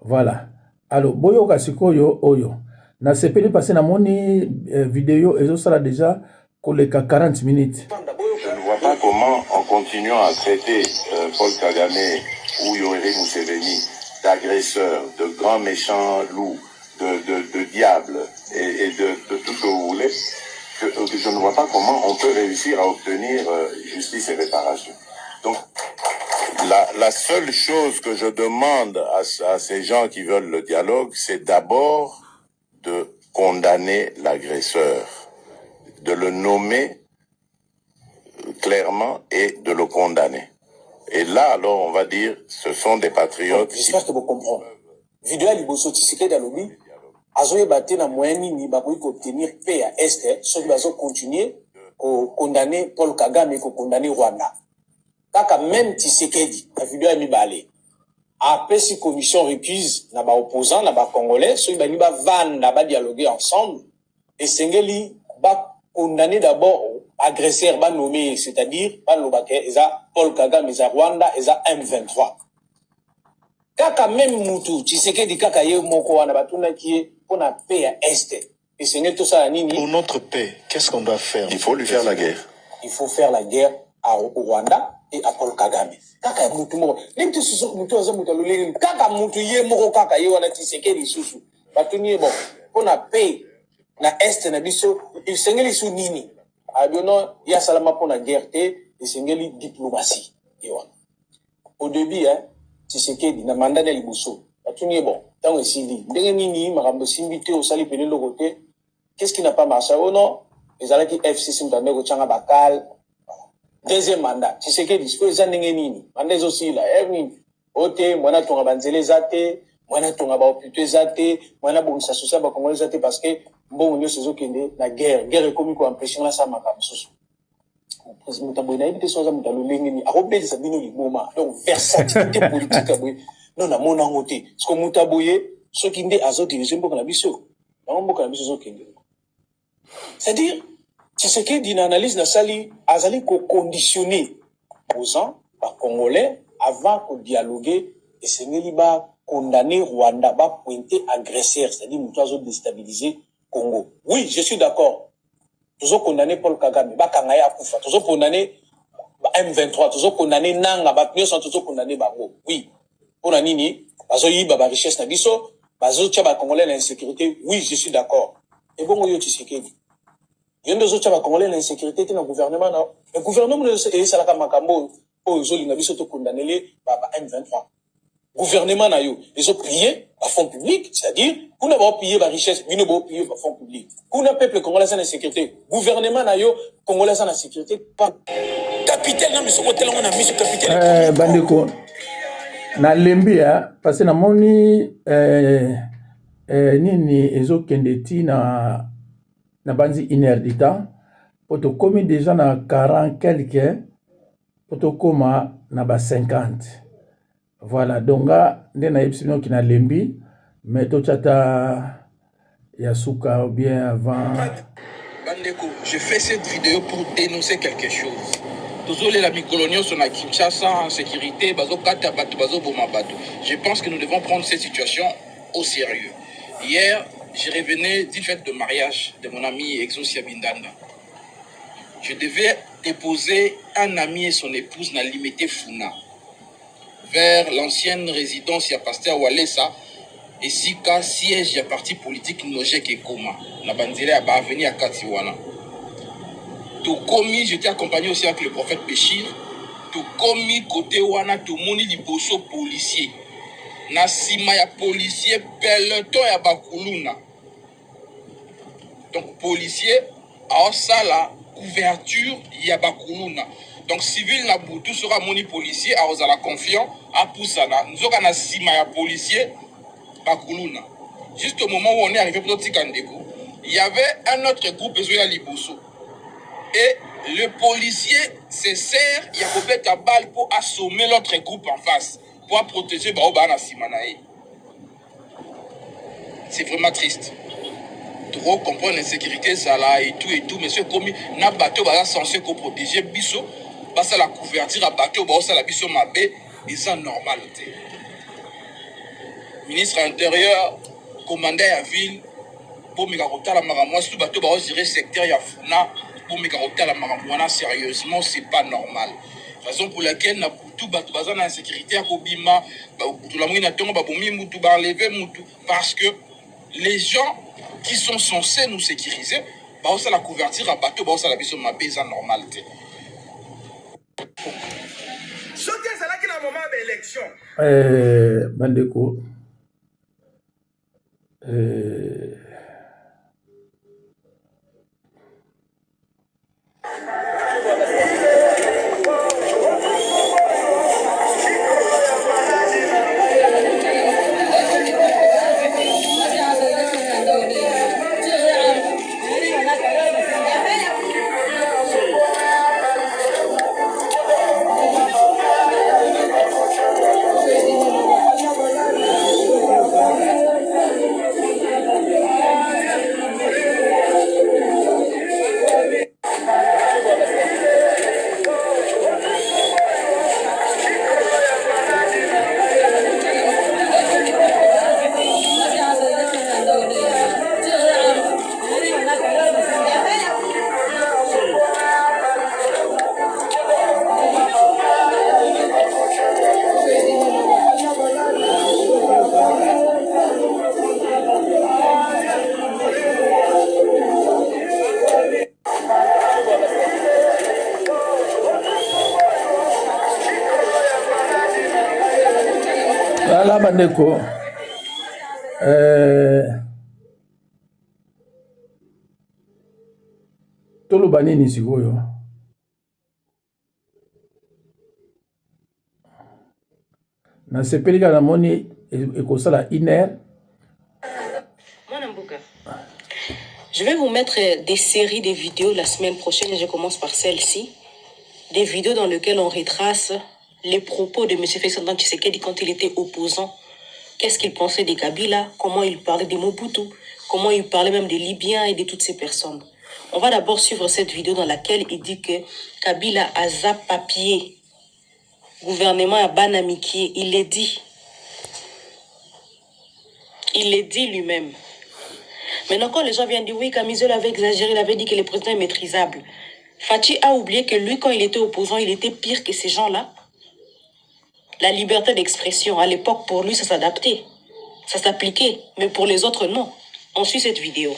Voilà. Alors boyoka sikoyo oyo. Na sepeli passé na moni vidéo et ça sera déjà koleka 40 minutes. Je ne vois pas comment, en continuant à traiter Paul Kagame ou Yoweri Museveni d'agresseurs, de grands méchants loups, de diables et de tout ce que vous voulez, que je ne vois pas comment on peut réussir à obtenir justice et réparation. Donc, la seule chose que je demande à ces gens qui veulent le dialogue, c'est d'abord de condamner l'agresseur, de le nommer clairement et de le condamner. Et là, alors, on va dire, ce sont des patriotes. J'espère que vous comprenez. Vidéo Liboso Tshisekedi Alobi, Azoye Bate na moyen ni bakoki obtenir paix à Est, ceux qui vont continuer à condamner Paul Kagame et à condamner Rwanda. Kaka même Tshisekedi, la vidéo mi balé. Après si commission récuse na ba opposants, na ba congolais, ceux qui ba vanda ba dialoguer ensemble et sengeli ba condamner d'abord agresseur ba nommé, c'est-à-dire ba lobake eza Paul Kagame eza Rwanda eza M23. Kaka même mutu Tshisekedi kaka ye moko wana batuna ki pour na paix à Est et sengeli tout ça nini pour notre paix, qu'est-ce qu'on doit faire? Il faut lui faire la guerre. Il faut faire la guerre au Rwanda et à Paul Kagame. Kaka mutu moko même tout ce mutu aza mutu loleli kaka mutu ye moko kaka ye wana Tshisekedi susu batuni bon pour na paix na Est na biso il sengeli su nini abiono ya salama pour la guerre et sengeli diplomatie yoana au début Tshisekedi na mandat na liboso batuni bon tant esili ndenge nini makambo simbité au sali pene le côté qu'est-ce qui n'a pas marché oh non les alaki FCC mtande ko changa bakal deuxième mandat Tshisekedi ce que za ndenge nini mandat aussi la nini ote mwana tonga banzele zate mwana tonga ba opité zate mwana bongisa social ba congolais zate parce que bon nous ces okende la guerre comme ko impression la sama comme ça mutambo na ibite soza mutalo lengeni arobeli sabino liboma donc versatilité politique abwe non na mona ngote parce que mutaboye soki nde azo diriger mboka na biso na mboka na biso zokende c'est-à-dire Tshisekedi na analyse na sali azali ko conditionner posant par congolais avant ko dialoguer et sengeli ba condamner Rwanda ba pointer agresseur c'est-à-dire mutu azo déstabiliser Congo. Oui, je suis d'accord. Tous ont condamné Paul Kagame, Bakangaya Akufa, tous ont condamné M23, tous ont condamné Nanga, tous ont condamné Bango. Oui. Pour la nini, bazo yi baba richesse na biso, bazo tcha ba congolais l'insécurité. Oui, je suis d'accord. Et bon yo Tshisekedi. Yendo zo tcha ba congolais l'insécurité te na gouvernement na. Le gouvernement est salaka makambo po zo linga biso to condamner les baba M23. Gouvernement na yo, ils ont plié à fonds publics, c'est-à-dire, qu'on a pillé la richesse, mais nous avons plié à fonds publics. Qu'on a peuple congolais en sécurité, gouvernement na yo, congolais en sécurité, pas. Capitaine, non, mais ce côté-là, on a mis ce capitaine. Bandeko, na lembi, parce que na moni, nini, ezo kendeti na banzi inerdita, pour te commis déjà na 40 quelques, pour te coma na ba 50. Voilà, donc nde na epsino ki na lembi, mais to chata yasuka ou bien avant. Bandeko, je fais cette vidéo pour dénoncer quelque chose. Désolé la mi-coloniaux sont à Kinshasa en sécurité, bazo kata bato, bazo boma bato. Je pense que nous devons prendre cette situation au sérieux. Hier, je revenais d'une fête de mariage de mon ami Exosia Bindanda. Je devais déposer un ami et son épouse na limité Funa vers l'ancienne résidence ya pasteur Walesa et Sika siège ya parti politique Nojek et Koma na banzele ya baveni à Katiwana. Tout commis, j'étais accompagné aussi avec le prophète Béchir. Tout commis côté wana tout moni liboso policier. na sima ya policier peloton ya bakuluna. Donc policier a la couverture ya bakuluna. Donc civil na butu sera moni policier a la confiant a poussana. Nous avons na sima ya policier bakuluna. Juste au moment où on est arrivé pour Tikandeko, il y avait un autre groupe Ezoya Liboso. Et le policier se sert, il y a peut-être à balle pour assommer l'autre groupe en face, pour protéger Baobana Simanae. C'est vraiment triste. Trop comprendre l'insécurité, ça là et tout, monsieur commis, n'a bateau, bah censé qu'on protéger biso, bah ça la couverture à bateau, bah ça la biso mabé, et ça normalité. Ministre intérieur, commandant à ville, pour Megarota la maramouana, si tout bateau, bah gérer secteur Yafuna, pour Megarota la maramouana, sérieusement, c'est pas normal. Raison pour laquelle na tout bateau bazan na insécurité à Kobima, tout la mouina tongo baboumi moutou ba enlever moutou, parce que les gens qui sont censés nous sécuriser, bah ça la couverture à bateau, bah ça la biso mabé, ça normalité. Ce qui est là qui est le moment d'élection. Bandeko. Voilà, Bandeko. Toloba nini sikoyo? Na sepelika na moni ekosala iner. Je vais vous mettre des séries de vidéos la semaine prochaine et je commence par celle-ci. Des vidéos dans lesquelles on retrace les propos de M. Félix-Antoine Tshisekedi quand il était opposant. Qu'est-ce qu'il pensait des Kabila, comment il parlait des Mobutu, comment il parlait même des Libyens et de toutes ces personnes. On va d'abord suivre cette vidéo dans laquelle il dit que Kabila a zap papier, gouvernement à Banamikié, il l'a dit. Il l'a dit lui-même. Maintenant, quand les gens viennent dire oui, Camisole avait exagéré, il avait dit que le président est maîtrisable. Fachi a oublié que lui, quand il était opposant, il était pire que ces gens-là. La liberté d'expression, à l'époque, pour lui, ça s'adaptait. Ça s'appliquait. Mais pour les autres, non. On suit cette vidéo.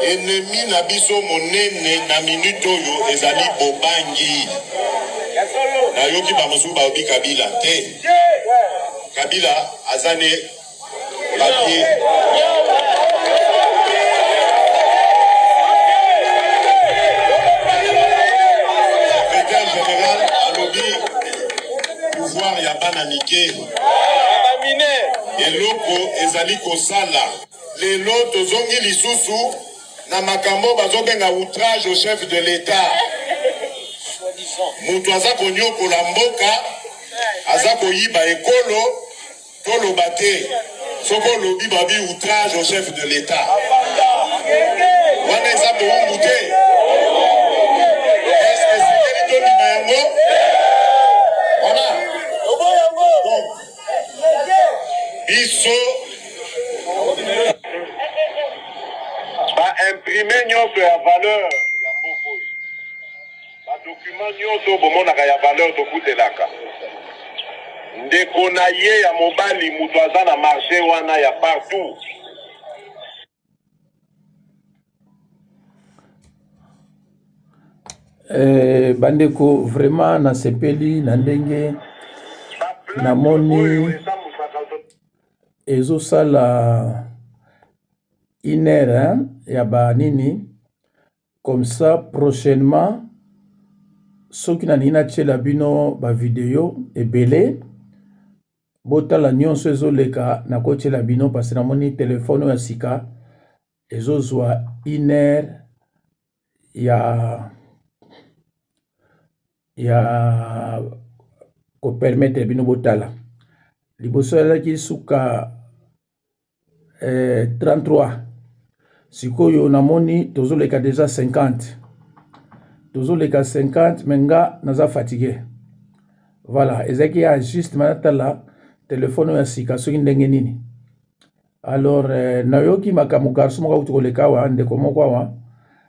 Ennemi na biso monene na minute oyo ezali bobangi. Na yoki ba mosu ba obi Kabila te. Kabila azane papier. Secrétaire général alobi pouvoir ya banamike. Eloko ezali kosala. Lelo tozongi lisusu na makambo bazobenga outrage au chef de l'État. Mutu aza konyokola mboka, aza koyiba ekolo, toloba te. Soko lobi babi outrage au chef de l'État. Wana eza boumbu te. Est-ce que c'est quelqu'un qui m'a yango? Voilà. Donc, biso ba imprimer nyonso ya valeur ya mboka oyo. Ba document nyonso bomonaka ya valeur tokutelaka. Ndeko na ye ya mobali mutu aza na marché wana ya partout. Bandeko vraiment na sepeli na ndenge namoni ezosala une heure hein, ya banini comme ça prochainement soki nalingi natiela bino bavideo ebele botala nyonso ezoleka nakotiela bino parce namoni telefone ya sika ezozwa une heure ya kopermettre bino botala liboso ezalaki suka 33 sikoyo namoni tozoleka deja 50 tozoleka 50 menga naza fatigué voilà ezalaki ya juste manatala telefone ya sika soki ndenge nini alors nayoki makambo garso moko auti koleka awa ndeko moko awa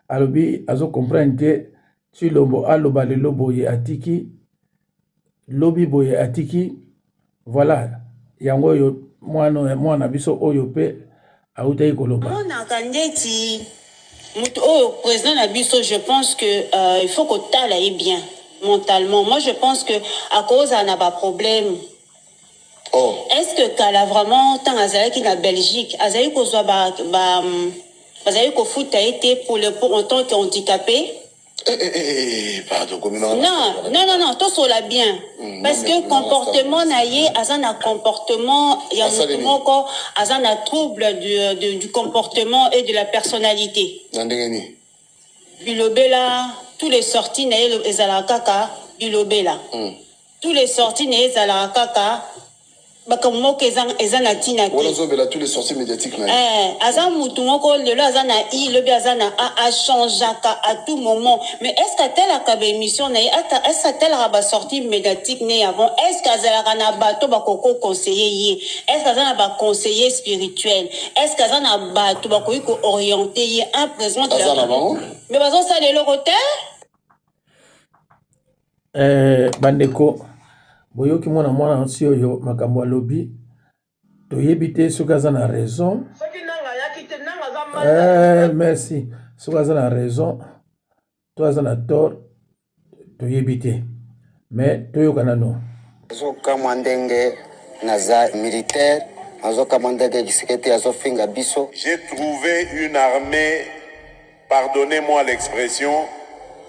alobi azocomprendre te Chilombo aloba lelo boye atiki lobi boye atiki voilà yango oyo mwana biso oyo pe autaki koloba onaka ndeti mutu oyo président na biso je pense que il faut kotala ye bien mentalement moi je pense que à cause na ba problème est-ce que kala vraiment tant azalaki na Belgique azali kozwa bazali kofuta ete pour en tant que handicapé. Pardon, non, tout cela bien. Parce que comportement naïe, azana comportement, il y a un trouble du comportement et de la personnalité. Bilobela, tous les sorties naïe ezalakaka, bilobela. Tous les sorties naïe ezalakaka. Bakamoko ezana tina te. Wala zobela tous les sorties médiatiques na. Azan mutu moko lelo azana le bi azana a changeaka à tout moment. Mais est-ce que telle a émission na est-ce que telle a sortie médiatique né avant est-ce que azala kana bato bakoko conseiller est-ce que azana ba conseiller spirituel est-ce que azana bato bakoki orienter un président de la République. Mais bazo ça lelo côté bandeko boyoki mwana nsi oyo makambo alobi toyebi te soki aza na raison merci soki aza na raison to aza na tort toyebi te mais toyoka nano azokamwa ndenge naza militaire azokamwa ndenge Tshisekedi azofinga biso. J'ai trouvé une armée, pardonnez-moi l'expression,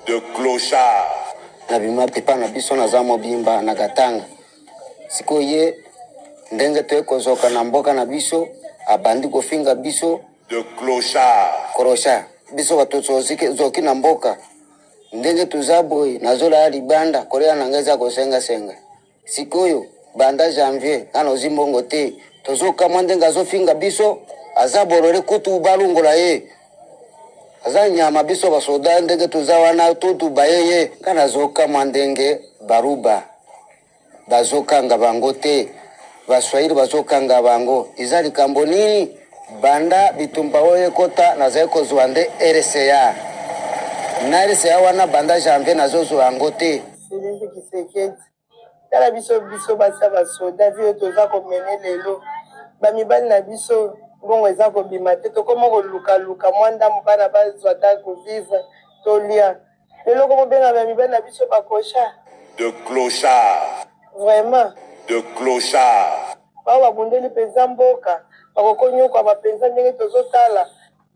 de clochards. Nabima pipa na biso naza mobimba na Katanga sikoye ndenge toyekozoka na mboka na biso abandi kofinga biso de clochard biso bato zoki na mboka ndenge tuzaboy nazola ya libanda korea nangeza kosenga sikoyo banda janvier kana ozimbongo te tozoka ndenge azofinga biso azaborore kutu balungola ye azanyama biso basoda ndenge tuzawana tutu bayeye kana zoka ndenge baruba bazokanga bango te baswahili bazokanga bango izali kambo nini banda bitumba oye kota nazali kozwa nde RCA na RCA wana banda janvier nazozwa yango te Tshisekedi tala biso basa basoda vio toza komene lelo bamibali na biso bongo eza kobima te tokoma koluka mwanda mobana bazwa ta kovivre tolia lelo komobenga bamibali na biso bakosha de clochard vraiment de clochard bao babundeli mpenza mboka bakokonyoka bapenza ndenge tozotala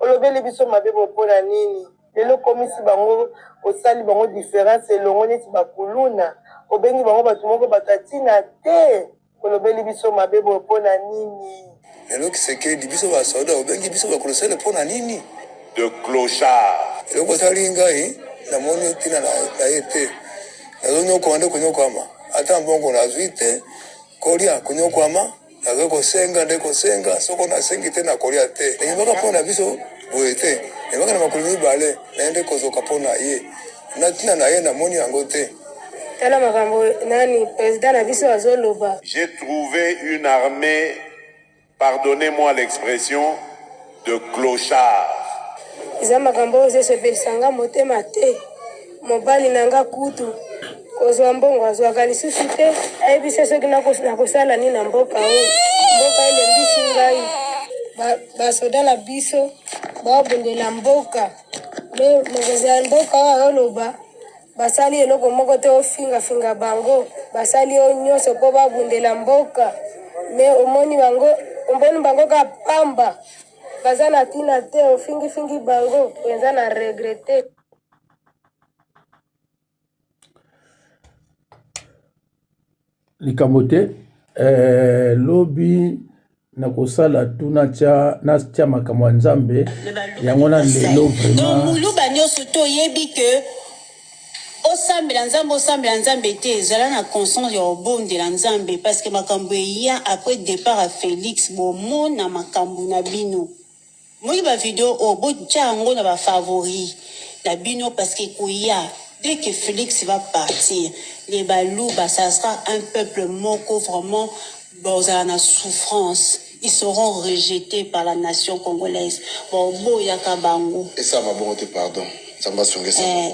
olobeli biso mabe bopona nini lelo komisi bango osali bango différence elongo neti bakuluna obengi bango bato moko batatina te olobeli biso mabe bopona nini lelo Tshisekedi biso basoda obengi biso bakolosele mpona nini de clochard eloko otali ngai namoni tina na ye te nazonyokwama nde konyokwama ata mbongo nazwi te kolia konyokwama naza kosenga nde kosenga soko nasengi te na kolia te enyembaka mpona biso boye te enyembaka na makolo mibale naye nde kozoka mpona ye na ntina na ye namoni yango te tala makambo nani président na biso azoloba. J'ai trouvé une armée, pardonnez-moi l'expression, de clochards. Iza makambo ozesepelisanga motema te mobali nanga kutu kozwa mbongo azwaka lisusu te ayebi se soki nakosala nini na mboka oyo mboka elembisi ngai basoda na biso babundela mboka me mokonzi ya mboka oyo azoloba basali eloko moko te ofingafinga bango basali oyo nyonso mpo babundela mboka me omoni bango ka pamba baza na ntina te ofingifingi bango penza na regrete. likambo te lobi na kosala tuna tia makambo ya nzambe yango na lelo vraiment muluba nyonso to oyebi ke osambela nzambe te ezala na conscience ya obondela nzambe parce que makambo eya après départ à Félix bomona makambo na bino moi bavideo oyo botya yango na bafavori na bino parce que koya dès que Félix va partir les baluba ça sera un peuple moko vraiment bozala na souffrance. Ils seront rejetés par la nation congolaise. Bon, boyaka bango. Et ça m'a bon, pardon.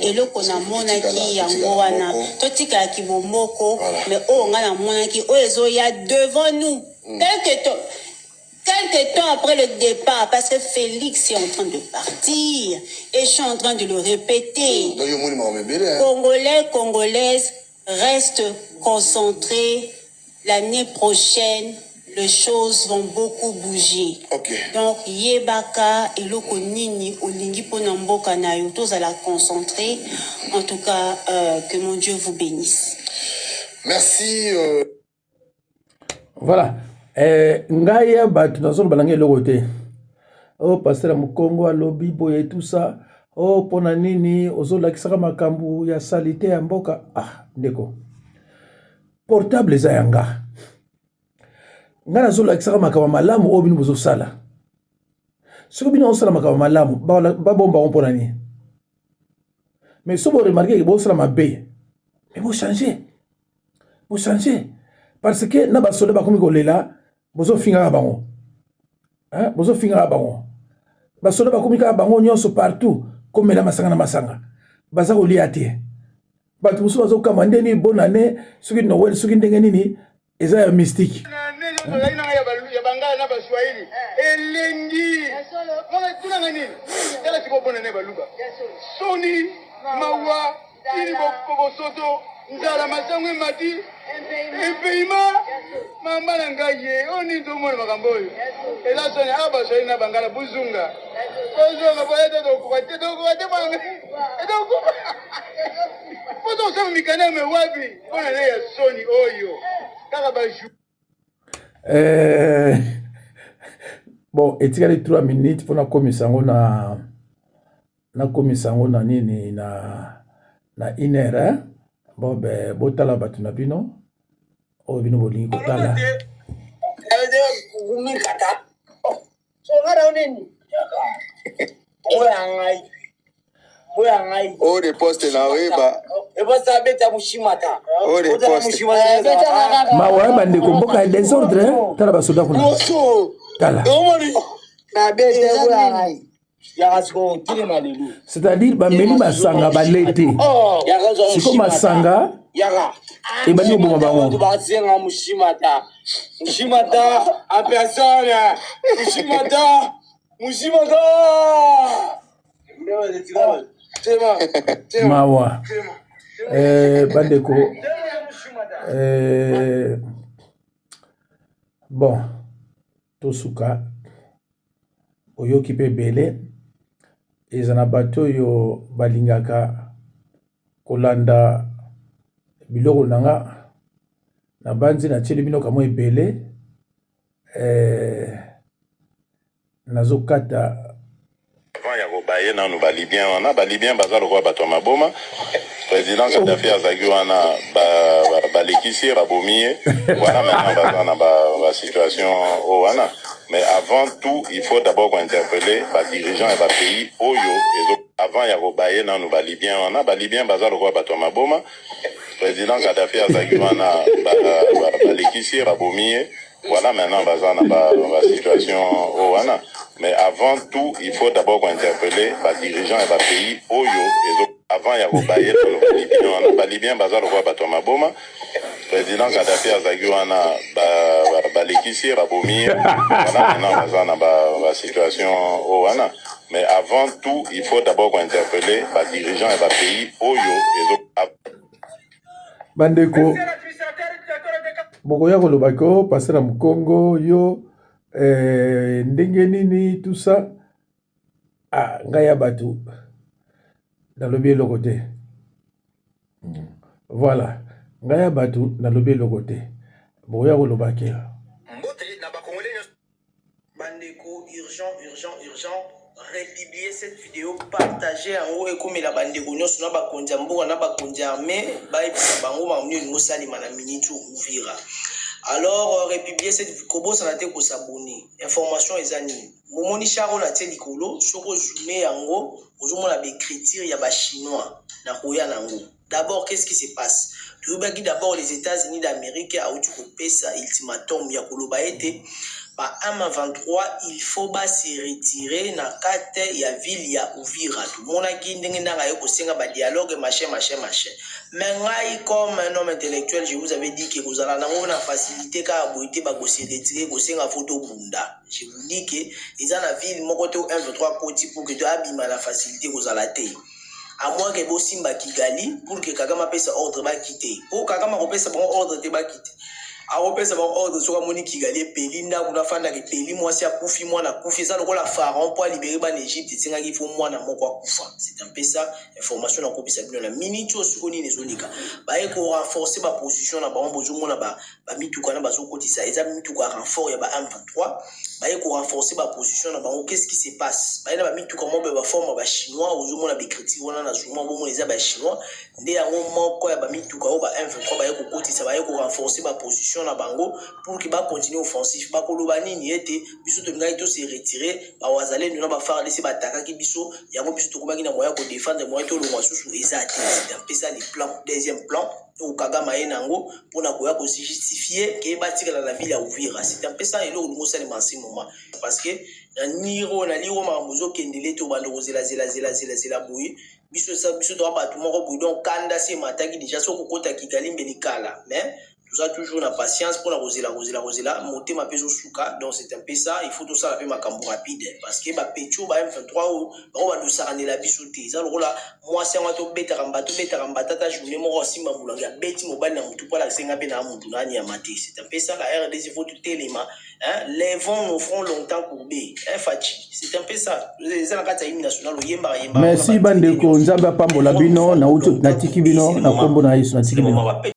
Et le qu'on a monaki yango wana totika ki bomoko mais o nga na monaki o ezo ya devant nous quelques temps après le départ parce que Félix est en train de partir et je suis en train de le répéter. Congolais, Congolaises restent concentrés. L'année prochaine, les choses vont beaucoup bouger. Okay. Donc, yebaka et loko nini olingi pona mboka na yo tous à la concentrer. En tout cas, que mon Dieu vous bénisse. Merci. Voilà. Ngaya batu nazo balange loko te. Oh pasteur Mukongo alobi boye tout ça. Oh pona nini ozolakisaka makambu ya salite ya mboka. Ah, ndeko. Portable za yanga. Nga nazolakisaka makambo malamu oyo bino bozosala. Soki bino osala makambo malamu babomba mpona nini. Mais so bo remarquer que bosala mabe. Mais bo changer. Bo changer. Parce que na basoda bakomi kolela bozo finga bango. Hein? Bozo finga bango. Basoda bakomi ka bango nyonso partout comme la masanga na masanga. Baza kolia te. Batu musu bazo kama ndeni bonne année soki Noël soki ndenge nini eza ya mystique. Ya bangala na baswahili elengi kuna nini kala tipo bonne année baluba soni mawa ili bosoto nzala masango mati impeyima mamba na ngaye oni ndo mona makambo oyo ela soni aba soni na bangala buzunga boyete do banga edo poto sama mikana me wabi bona ne ya soni oyo kaka baju. Bon, etikali 3 minutes pour na komisango na nini na inera. Bon ben botala batu na bino. O bino bolingi kotala. Oh, des postes là, oui, bah. Oh, des postes. Mawa bande komboka désordre, tala basoda kuna. Tala. C'est-à-dire bameli masanga balete. Siko masanga. Et bani oboma bango. Mushimata en personne. Mushimata. Mawa. Bandeko. Bon. Tosuka. Oyoki pe bele. Ezana bato yo balingaka kolanda biloko nanga na banzi na tieli bino kamo ebele nazokata avant ya kobaye nanu balibien wana balibien baza lokwa bato ya maboma président Kadhafi azalaki wana balekisi ye babomi ye wana maintenant baza na basituation oyo wana. Mais avant tout, il faut d'abord interpeller les dirigeants et les pays oyo avant ya kobaye nanu balibien wana balibien baza lokwa bato ya maboma président Kadhafi azalaki wana balekisi ye babomi ye voilà maintenant baza na situation oyo wana. Mais avant tout, il faut d'abord interpeller les dirigeants et les pays oyo avant ya kobaye nanu balibien wana balibien baza lokwa bato ya maboma président Kadhafi azalaki wana balekisi ye babomi ye voilà maintenant baza na situation oyo wana. Mais avant tout, il faut d'abord interpeller les dirigeants et les pays Oyo. Bandeko, Bokoya Kolobako, passer à Congo, yo, ndenge nini, tout ça. Ah, Ngaya Batu. Dans le bien le côté. Voilà. Ngaya Batu, dans le bien le côté. Bokoya Kolobake. Bandeko, urgent. Republier cette vidéo, partager en haut et comme la bandeko, nous sommes pas konjambo, na ba konjamé, ba ebisa bango ma mnu ngo sali mana minitu ouvira. Alors republier cette vidéo, ça n'a été que s'abonner. Information ezani. Momoni charo na te likolo, soko zoomé yango, ozomo na be écriture ya ba chinois na koya nango. D'abord, qu'est-ce qui se passe? Tu veux dire d'abord les États-Unis d'Amérique a eu un ultimatum ya koloba été par M23, il faut se retirer na kate ya ville ya Uvira. Tout le monde a dit que dialogue machin. Mais comme un homme intellectuel, je vous avais dit que vous allez avoir une facilité car vous êtes se retirer une photo bunda. Je vous dis que ils ont la ville mon côté M23 côté pour que tu aies la facilité vous allez à moins que Simba Kigali pour que Kagama passe ordre va quitter. Pour Kagama passe bon ordre te va quitter. A passe bon ordre sur Moni Kigali Pelinda kuna fanda ke Peli moi si a kufi moi na kufi ça le pharaon pour libérer ban Égypte tinga ki fo moi na moko kufa. C'est un peu ça information na kopisa bino na minute osukoni nezonika. Ba eko renforcer ba position na ba bozo mona ba mituka na bazo kotisa eza mituka renfort ya ba M23. Ba eko renforcer ba position na ba qu'est-ce qui se passe? Ba ina ba mituka mo ba forme ba chinois ozo mona be critique wana na zuma bo mona eza ba chinois nde yango moko ya ba mituka o ba M23 ba eko kotisa ba eko renforcer ba position na bango pour que ba continuer offensif ba koloba nini ete biso to ngai to se retirer ba wazale ndona ba faire laisser ba taka ki biso yango biso to komaki na moya ko défendre moya to longwa susu eza c'est un peu ça les plans deuxième plan au Kagama yenango pour na koya ko justifier que ba tika la ville ya Uvira c'est un peu ça et le ngo ça en ce moment parce que na niro ma mozo kendele to bando kozela zela boui biso to ba tout moko boui donc kanda se mataki déjà so kokota Kigali mbelikala mais tout ça toujours na patience pour la rosela monter ma peso souka donc c'est un peu ça il faut tout ça la ma cambo rapide parce que ba pecho ba M23 ba do sarane la bisoté ça le là moi c'est un to beta rambata ta journée mo simba mulanga beti mobile na mutu pour la senga pe na mutu na ya maté c'est un peu ça la RDC il faut tout élément hein les vents nous feront longtemps courbés fachi c'est un peu ça les alakata national yemba merci bandeko nzamba pambola bino na uto na tiki bino na kombo na Yesu na tiki bino